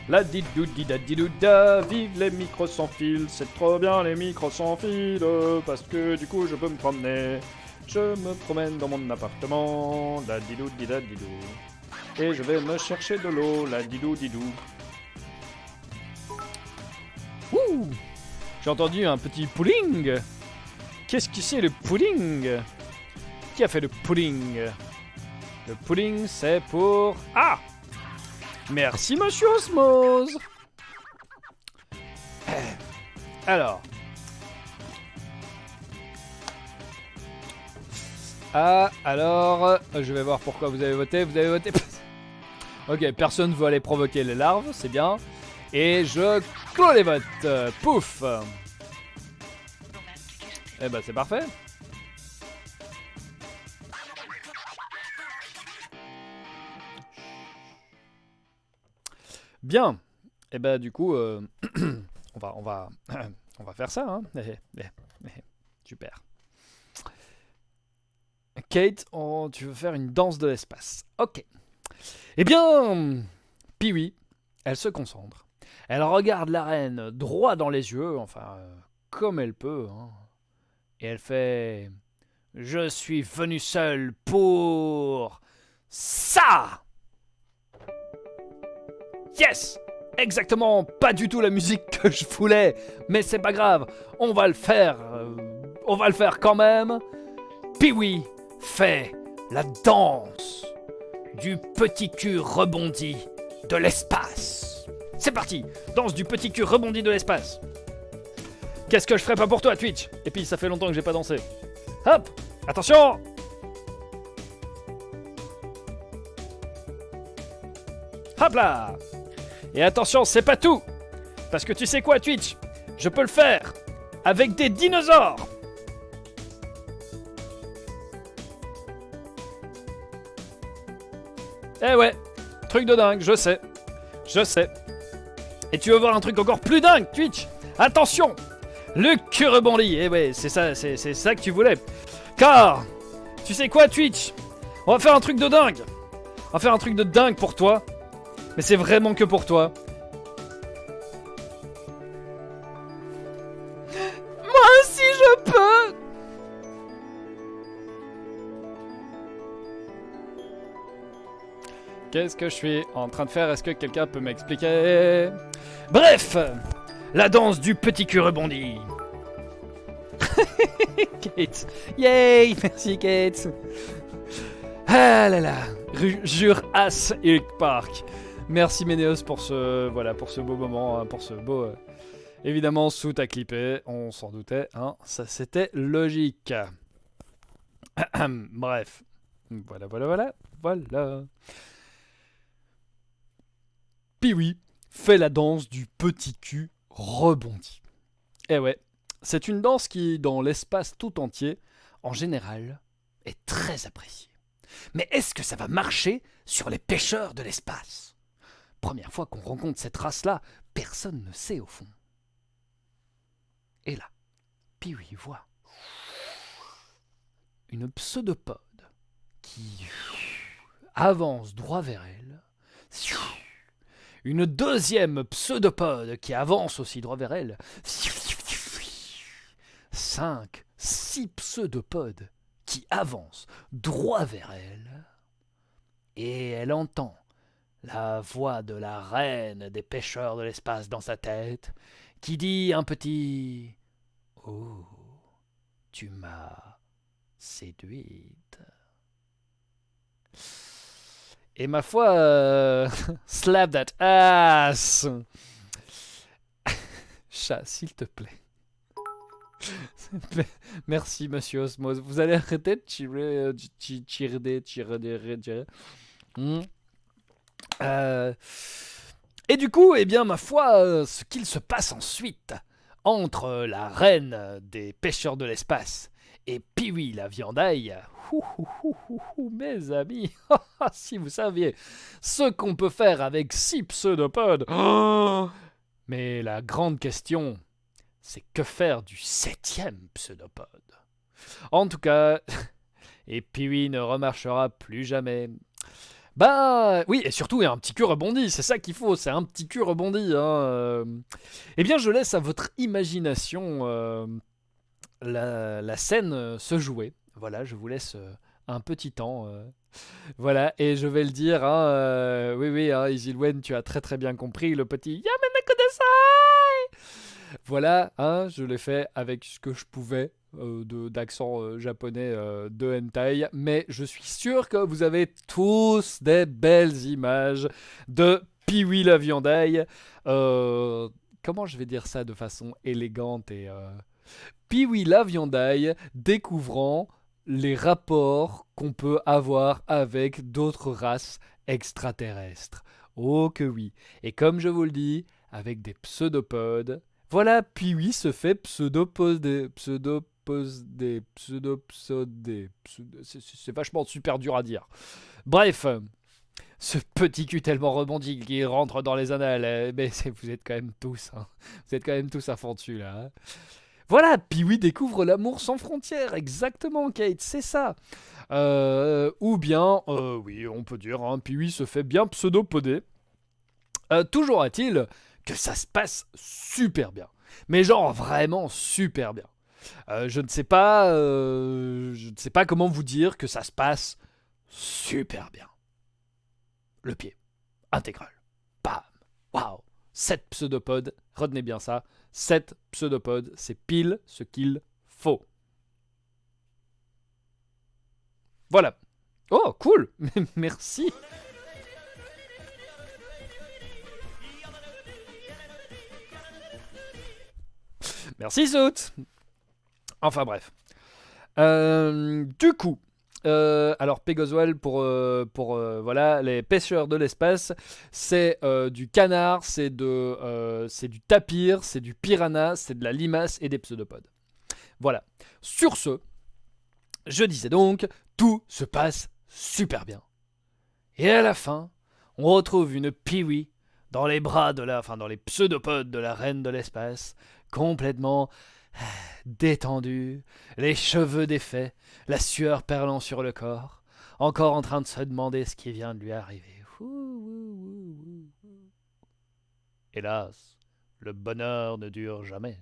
La didou-dida-didou-da, vive les micros sans fil, c'est trop bien les micros sans fil, parce que du coup je peux me promener. Je me promène dans mon appartement, la didou-dida-didou. Et je vais me chercher de l'eau, la didou-didou. Ouh! J'ai entendu un petit pudding. Qu'est-ce que c'est le pudding? Qui a fait le pudding? Le pudding c'est pour... Ah! Merci monsieur Osmose. Alors. Ah, alors... Je vais voir pourquoi vous avez voté. Vous avez voté... Ok, personne ne veut aller provoquer les larves, c'est bien. Et je clôt les votes. Pouf. Eh ben c'est parfait. Bien. Et ben du coup, on va faire ça. Hein. Super. Kate, tu veux faire une danse de l'espace. Ok. Eh bien, Pee-wee, elle se concentre. Elle regarde la reine droit dans les yeux, enfin, comme elle peut. Hein. Et elle fait... Je suis venu seul pour... ça! Yes! Exactement, pas du tout la musique que je voulais, mais c'est pas grave, on va le faire quand même. Pee-wee fait la danse du petit cul rebondi de l'espace. C'est parti, danse du petit cul rebondi de l'espace. Qu'est-ce que je ferais pas pour toi, Twitch? Et puis ça fait longtemps que j'ai pas dansé. Hop, attention! Hop là! Et attention, c'est pas tout! Parce que tu sais quoi, Twitch? Je peux le faire avec des dinosaures! Eh ouais, truc de dingue, je sais. Je sais. Et tu veux voir un truc encore plus dingue, Twitch? Attention! Le cul rebondi! Eh ouais, c'est ça que tu voulais. Car, tu sais quoi, Twitch? On va faire un truc de dingue! On va faire un truc de dingue pour toi. Mais c'est vraiment que pour toi. Moi aussi je peux. Qu'est-ce que je suis en train de faire? Est-ce que quelqu'un peut m'expliquer? Bref, la danse du petit cul rebondi. Kate. Yay, merci Kate. Ah là là, jure as Eric Park. Merci Ménéos pour ce beau moment, hein, pour ce beau évidemment sous à clipper, on s'en doutait, hein, ça c'était logique. Bref, voilà. Pee-wee fait la danse du petit cul rebondi. Eh ouais, c'est une danse qui, dans l'espace tout entier, en général, est très appréciée. Mais est-ce que ça va marcher sur les pêcheurs de l'espace? Première fois qu'on rencontre cette race-là, personne ne sait au fond. Et là, Pee-wee voit une pseudopode qui avance droit vers elle. Une deuxième pseudopode qui avance aussi droit vers elle. 5, 6 pseudopodes qui avancent droit vers elle. Et elle entend la voix de la reine des pêcheurs de l'espace dans sa tête, qui dit un petit « Oh, tu m'as séduite. » Et ma foi, slap that ass. Chat, s'il te plaît. Merci, monsieur Osmose. Vous allez arrêter de tirer. Et du coup, eh bien, ma foi, ce qu'il se passe ensuite entre la reine des pêcheurs de l'espace et Pee-wee la viandaille, mes amis, si vous saviez ce qu'on peut faire avec 6 pseudopodes. Mais la grande question, c'est que faire du 7e pseudopode? En tout cas, et Pee-wee ne remarchera plus jamais. Bah oui, et surtout il y a un petit cul rebondi, c'est ça qu'il faut, c'est un petit cul rebondi. Eh bien je laisse à votre imagination la scène se jouer. Voilà, je vous laisse un petit temps. Voilà, et je vais le dire, oui, hein, Isilwen, tu as très très bien compris le petit Yamane Kudasai. Voilà, hein, je l'ai fait avec ce que je pouvais d'accent japonais de hentai, mais je suis sûr que vous avez tous des belles images de Pee-wee la viandaille. Comment je vais dire ça de façon élégante et Pee-wee la viandaille découvrant les rapports qu'on peut avoir avec d'autres races extraterrestres. Oh que oui. Et comme je vous le dis, avec des pseudopodes. Voilà, Pee-wee se fait pseudopoder. C'est vachement super dur à dire. Bref, ce petit cul tellement rebondi qui rentre dans les annales. Mais vous êtes quand même tous, hein. Vous êtes quand même tous à fond dessus là. Hein. Voilà, Pee-wee découvre l'amour sans frontières, exactement, Kate, c'est ça. Ou bien, oui, on peut dire, hein, Pee-wee se fait bien pseudopoder. Toujours est-il que ça se passe super bien. Mais genre vraiment super bien. Je ne sais pas comment vous dire que ça se passe super bien. Le pied, intégral. Bam. Waouh. 7 pseudopodes, retenez bien ça. 7 pseudopodes, c'est pile ce qu'il faut. Voilà. Oh, cool. Merci. Merci, Zout. Enfin, bref. Du coup, alors Pégoswell pour voilà, les pêcheurs de l'espace, c'est du canard, c'est du tapir, c'est du piranha, c'est de la limace et des pseudopodes. Voilà. Sur ce, je disais donc, tout se passe super bien. Et à la fin, on retrouve une Pee-wee dans les bras dans les pseudopodes de la reine de l'espace, complètement détendue, les cheveux défaits, la sueur perlant sur le corps, encore en train de se demander ce qui vient de lui arriver. Hélas, le bonheur ne dure jamais.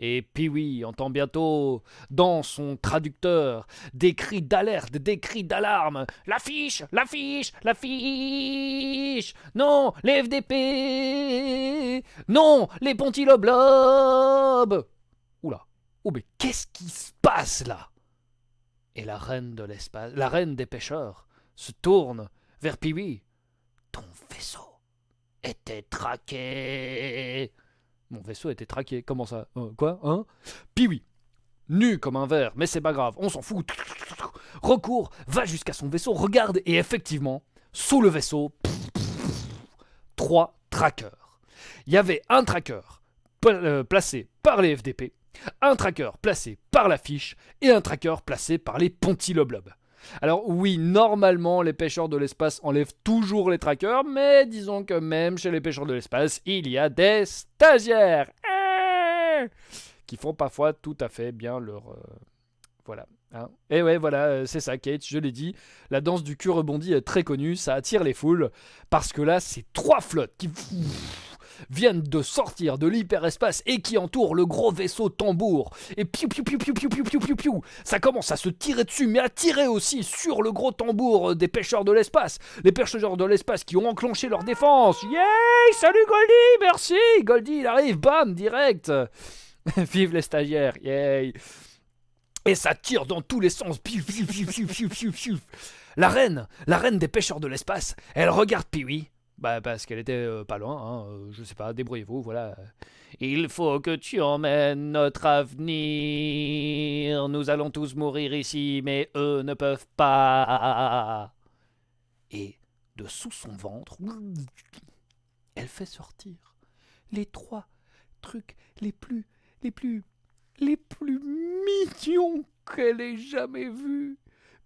Et Pee-wee entend bientôt, dans son traducteur, des cris d'alerte, des cris d'alarme. L'affiche, l'affiche, l'affiche. Non, les FDP. Non, les Pontiloblob. Oula, oh mais qu'est-ce qui se passe là? Et la reine de l'espace, la reine des pêcheurs, se tourne vers Pee-wee. Ton vaisseau était traqué. Mon vaisseau était traqué. Comment ça? Quoi? Hein? Pee-wee, nu comme un verre, mais c'est pas grave, on s'en fout. Recourt, va jusqu'à son vaisseau, regarde, et effectivement, sous le vaisseau, 3 trackers. Il y avait un tracker placé par les FDP, un tracker placé par l'affiche, et un tracker placé par les Pontiloblob. Alors oui, normalement, les pêcheurs de l'espace enlèvent toujours les trackers, mais disons que même chez les pêcheurs de l'espace, il y a des stagiaires qui font parfois tout à fait bien leur... voilà. Hein. Et ouais, voilà, c'est ça, Kate, je l'ai dit. La danse du cul rebondi est très connue, ça attire les foules, parce que là, c'est 3 flottes qui viennent de sortir de l'hyperespace et qui entourent le gros vaisseau tambour. Et piou piou piou piou piou piou piou piou piou, ça commence à se tirer dessus, mais à tirer aussi sur le gros tambour des pêcheurs de l'espace. Les pêcheurs de l'espace qui ont enclenché leur défense. Yay, salut Goldie, merci. Goldie, il arrive, bam, direct. Vive les stagiaires, yay. Et ça tire dans tous les sens. Piou, piou, piou, piou, piou, piou, piou. La reine des pêcheurs de l'espace, elle regarde Pee-wee. Bah parce qu'elle était pas loin, hein, je sais pas, débrouillez-vous, voilà. Il faut que tu emmènes notre avenir. Nous allons tous mourir ici, mais eux ne peuvent pas. Et de sous son ventre, elle fait sortir les 3 trucs les plus mignons qu'elle ait jamais vus.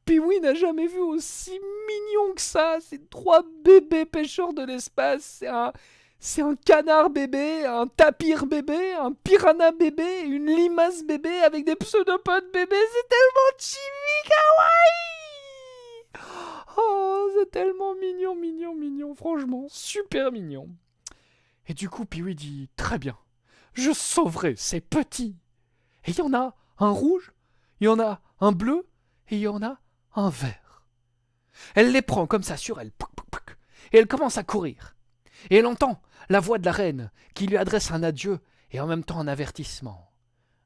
Pee-wee n'a jamais vu aussi mignon que ça. C'est 3 bébés pêcheurs de l'espace. C'est un canard bébé, un tapir bébé, un piranha bébé, une limace bébé avec des pseudopodes bébés. C'est tellement chibi kawaii. Oh, c'est tellement mignon, mignon, mignon. Franchement, super mignon. Et du coup, Pee-wee dit, très bien, je sauverai ces petits. Et il y en a un rouge, il y en a un bleu, et il y en a un vert. Elle les prend comme ça sur elle, et elle commence à courir. Et elle entend la voix de la reine qui lui adresse un adieu et en même temps un avertissement.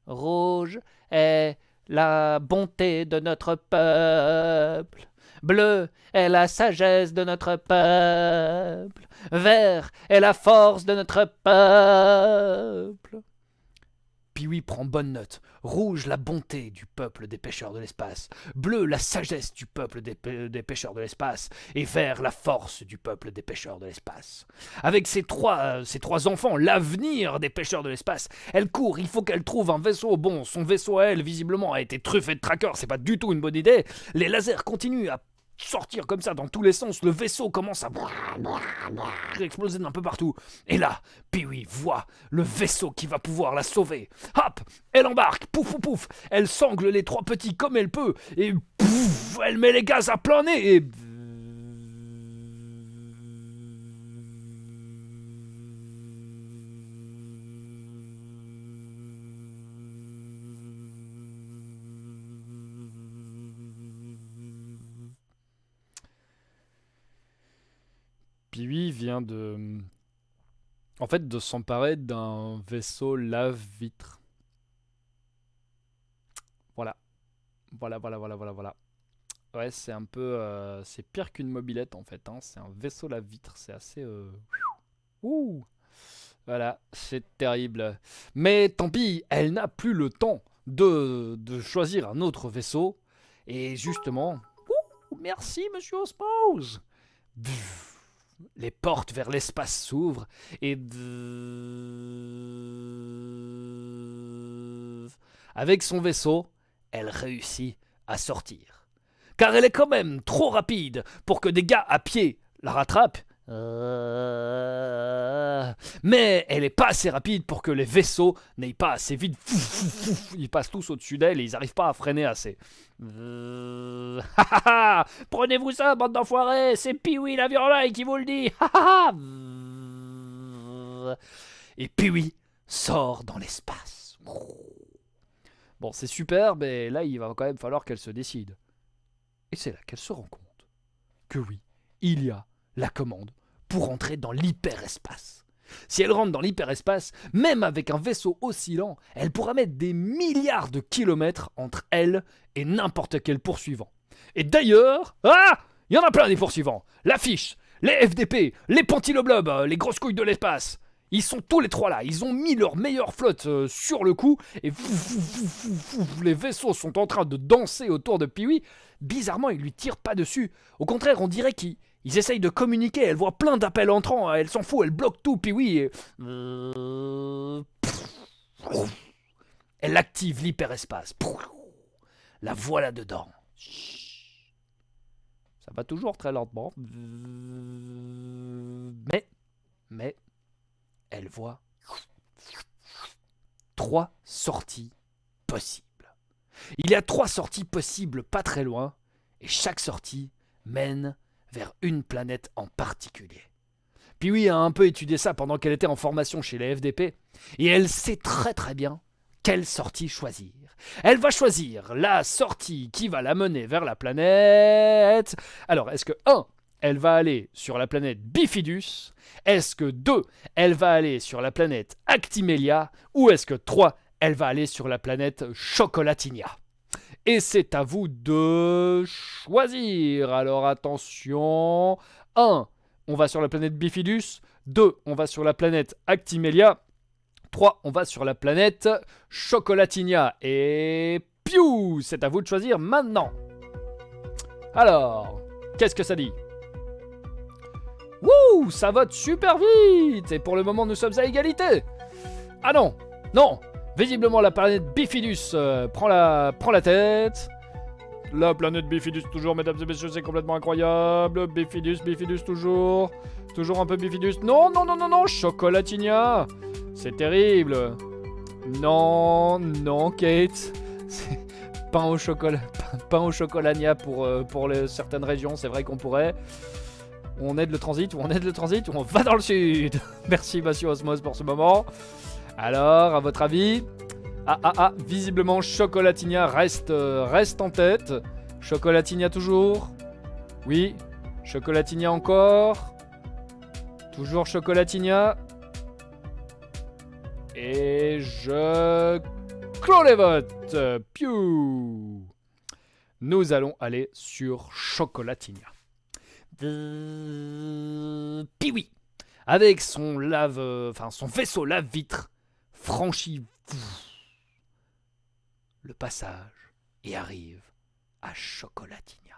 Rouge est la bonté de notre peuple. Bleu est la sagesse de notre peuple. Vert est la force de notre peuple. Pee-wee prend bonne note. Rouge, la bonté du peuple des pêcheurs de l'espace. Bleu, la sagesse du peuple des pêcheurs de l'espace. Et vert, la force du peuple des pêcheurs de l'espace. Avec ces trois enfants, l'avenir des pêcheurs de l'espace, elle court, il faut qu'elle trouve un vaisseau. Bon, son vaisseau à elle, visiblement, a été truffé de trackers, c'est pas du tout une bonne idée. Les lasers continuent à sortir comme ça dans tous les sens, le vaisseau commence à exploser d'un peu partout. Et là, Pee-wee voit le vaisseau qui va pouvoir la sauver. Hop, elle embarque, pouf pouf pouf, elle sangle les 3 petits comme elle peut, et pouf, elle met les gaz à plein nez, et... Pee-wee vient de s'emparer d'un vaisseau lave-vitre. Voilà. Ouais, c'est un peu... c'est pire qu'une mobilette en fait. Hein. C'est un vaisseau lave-vitre. C'est assez... Ouh. Voilà, c'est terrible. Mais tant pis, elle n'a plus le temps de choisir un autre vaisseau. Et justement... Ouh, merci, monsieur Osmose. Les portes vers l'espace s'ouvrent et... Avec son vaisseau, elle réussit à sortir. Car elle est quand même trop rapide pour que des gars à pied la rattrapent. Mais elle n'est pas assez rapide pour que les vaisseaux n'aillent pas assez vite. Ils passent tous au-dessus d'elle et ils n'arrivent pas à freiner assez. Prenez-vous ça, bande d'enfoirés, c'est Pee-wee la Virolaille qui vous le dit. Et Pee-wee sort dans l'espace. Bon, c'est super, mais là, il va quand même falloir qu'elle se décide. Et c'est là qu'elle se rend compte que oui, il y a la commande pour entrer dans l'hyperespace. Si elle rentre dans l'hyperespace, même avec un vaisseau oscillant, elle pourra mettre des milliards de kilomètres entre elle et n'importe quel poursuivant. Et d'ailleurs, il y en a plein des poursuivants. L'affiche, les FDP, les Pantiloblob, les grosses couilles de l'espace. Ils sont tous les trois là, ils ont mis leur meilleure flotte sur le coup et les vaisseaux sont en train de danser autour de Pee-wee. Bizarrement, ils lui tirent pas dessus. Au contraire, on dirait qu'ils essayent de communiquer. Elle voit plein d'appels entrants, elle s'en fout, elle bloque tout Pee-wee. Et... elle active l'hyperespace. La voilà dedans. Ça va toujours très lentement. Mais, elle voit 3 sorties possibles. Il y a 3 sorties possibles pas très loin, et chaque sortie mène vers une planète en particulier. Pee-wee a un peu étudié ça pendant qu'elle était en formation chez les FDP, et elle sait très très bien quelle sortie choisir. Elle va choisir la sortie qui va la mener vers la planète. Alors, est-ce que 1, elle va aller sur la planète Bifidus? Est-ce que 2, elle va aller sur la planète Actimelia? Ou est-ce que 3, elle va aller sur la planète Chocolatinia? Et c'est à vous de choisir. Alors attention. 1, on va sur la planète Bifidus. 2, on va sur la planète Actimelia. 3, on va sur la planète Chocolatinia. Et piou, c'est à vous de choisir maintenant. Alors, qu'est-ce que ça dit? Wouh, ça vote super vite. Et pour le moment, nous sommes à égalité. Ah non, non. Visiblement, la planète Bifidus prend la tête. La planète Bifidus toujours, mesdames et messieurs, c'est complètement incroyable. Bifidus toujours. Toujours un peu Bifidus. Non, non, non, non, non, Chocolatinia. C'est terrible. Non, non, Kate. C'est pain au chocolania pour certaines régions, c'est vrai qu'on pourrait. On aide le transit, ou on va dans le sud. Merci, monsieur Osmos, pour ce moment. Alors, à votre avis? Visiblement, Chocolatinia reste en tête. Chocolatinia toujours. Oui. Chocolatinia encore. Toujours Chocolatinia. Et je clôt les votes. Piou. Nous allons aller sur Chocolatinia. Pee-wee, avec son vaisseau lave-vitre, franchit le passage et arrive à Chocolatinia.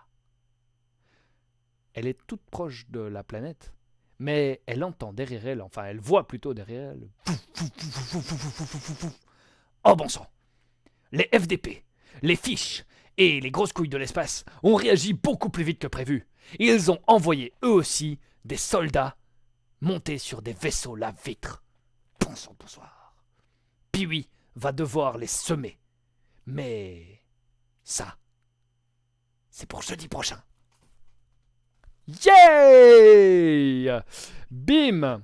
Elle est toute proche de la planète, mais elle entend derrière elle, enfin elle voit plutôt derrière elle. Oh bon sang! Les FDP, les fiches et les grosses couilles de l'espace ont réagi beaucoup plus vite que prévu. Ils ont envoyé eux aussi des soldats montés sur des vaisseaux lave-vitre. Bonsoir. Pee-wee va devoir les semer. Mais ça, c'est pour jeudi prochain. Yay! Bim!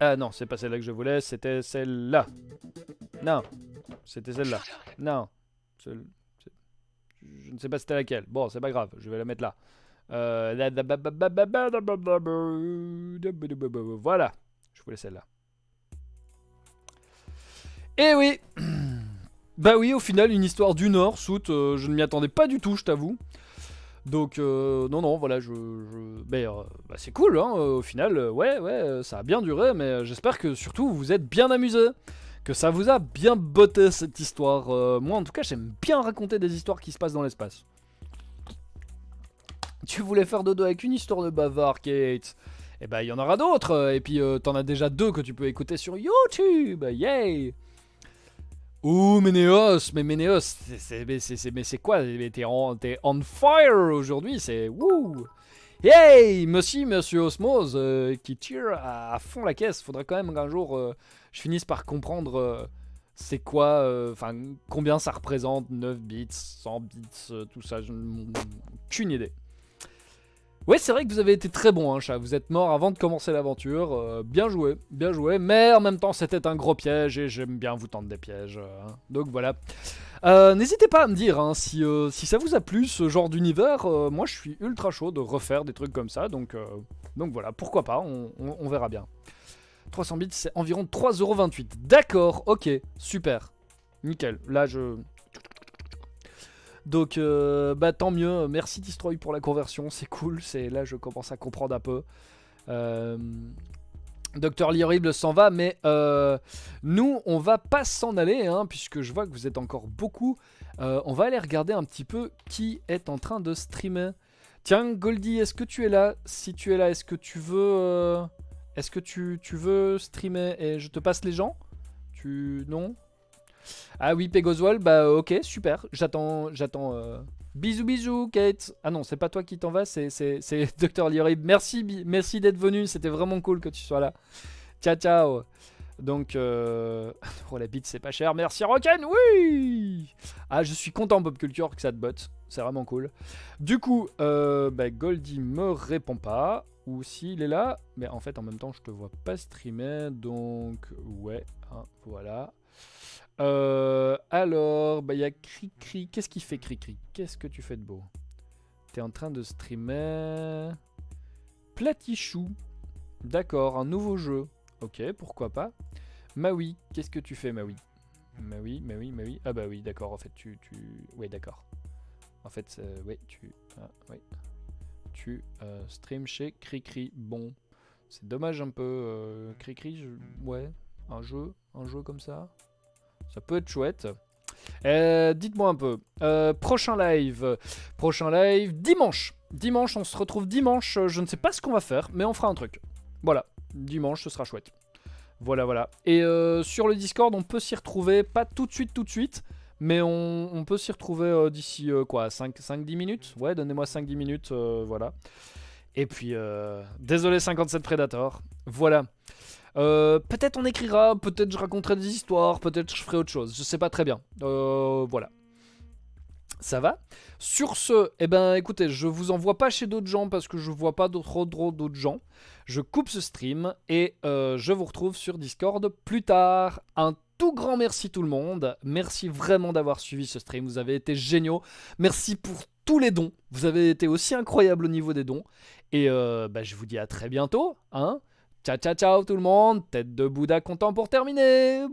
Ah non, c'est pas celle-là que je voulais, c'était celle-là. Non, c'était celle-là. Non. Je ne sais pas c'était laquelle. Bon, c'est pas grave, je vais la mettre là. Voilà, je voulais celle-là. Et oui. Bah oui, au final, une histoire d'une heure, Soot, je ne m'y attendais pas du tout, je t'avoue. Donc, non, voilà, c'est cool, hein, au final, ouais, ça a bien duré, mais j'espère que surtout vous êtes bien amusés, que ça vous a bien botté cette histoire. Moi, en tout cas, j'aime bien raconter des histoires qui se passent dans l'espace. Tu voulais faire dodo avec une histoire de bavard, Kate? Eh ben, il y en aura d'autres, et puis t'en as déjà 2 que tu peux écouter sur YouTube, yay! Ouh, Ménéos, mais Ménéos, c'est quoi? T'es on fire aujourd'hui, c'est wouh! Hey, monsieur Osmose, qui tire à fond la caisse. Faudrait quand même qu'un jour je finisse par comprendre c'est quoi, combien ça représente, 9 bits, 100 bits, tout ça, aucune idée. Ouais, c'est vrai que vous avez été très bon, hein, chat. Vous êtes mort avant de commencer l'aventure. Bien joué, bien joué. Mais en même temps, c'était un gros piège et j'aime bien vous tendre des pièges. Hein. Donc voilà. N'hésitez pas à me dire hein, si ça vous a plu ce genre d'univers. Moi, je suis ultra chaud de refaire des trucs comme ça. Donc voilà, pourquoi pas, on verra bien. 300 bits, c'est environ 3,28€. D'accord, ok, super. Nickel. Là, Donc, bah tant mieux. Merci Destroy pour la conversion, c'est cool. Là, je commence à comprendre un peu. Docteur Lihorrible s'en va, mais nous, on va pas s'en aller, hein, puisque je vois que vous êtes encore beaucoup. On va aller regarder un petit peu qui est en train de streamer. Tiens, Goldie, est-ce que tu es là? Si tu es là, est-ce que tu veux, tu veux streamer et je te passe les gens? Non? Ah oui, Pegoswall, bah ok, super. J'attends. Bisous, bisous, Kate. Ah non, c'est pas toi qui t'en vas, c'est Dr. Lihorrible. Merci d'être venu, c'était vraiment cool que tu sois là. Ciao, ciao. Donc, oh la bite, c'est pas cher. Merci, Rocken, oui. Ah, je suis content, Pop Culture, que ça te botte. C'est vraiment cool. Du coup, bah, Goldie me répond pas. Ou s'il est là, mais en fait, en même temps, je te vois pas streamer. Donc, ouais, hein, voilà. Alors, bah il y a Cricri. Qu'est-ce qu'il fait Cricri? Qu'est-ce que tu fais de beau? T'es en train de streamer Platichou. D'accord, un nouveau jeu. Ok, pourquoi pas. Maui, qu'est-ce que tu fais Maui? Maui. Ah bah oui, d'accord, en fait Ouais, d'accord. En fait, ouais, tu stream chez Cricri. Bon, c'est dommage un peu. Cricri, ouais, un jeu comme ça. Ça peut être chouette. Dites-moi un peu. Prochain live dimanche. Dimanche, on se retrouve dimanche. Je ne sais pas ce qu'on va faire, mais on fera un truc. Voilà. Dimanche, ce sera chouette. Voilà. Et sur le Discord, on peut s'y retrouver. Pas tout de suite. Mais on peut s'y retrouver d'ici quoi 5-10 minutes. Ouais, donnez-moi 5-10 minutes. Voilà. Et puis, désolé 57 Predator. Voilà. Peut-être on écrira, peut-être je raconterai des histoires, peut-être je ferai autre chose, je sais pas très bien. Voilà. Ça va? Sur ce, eh ben écoutez, je vous envoie pas chez d'autres gens parce que je vois pas trop d'autres gens. Je coupe ce stream et je vous retrouve sur Discord plus tard. Un tout grand merci tout le monde. Merci vraiment d'avoir suivi ce stream, vous avez été géniaux. Merci pour tous les dons, vous avez été aussi incroyables au niveau des dons. Et bah, je vous dis à très bientôt, hein. Ciao tout le monde, tête de Bouddha content pour terminer.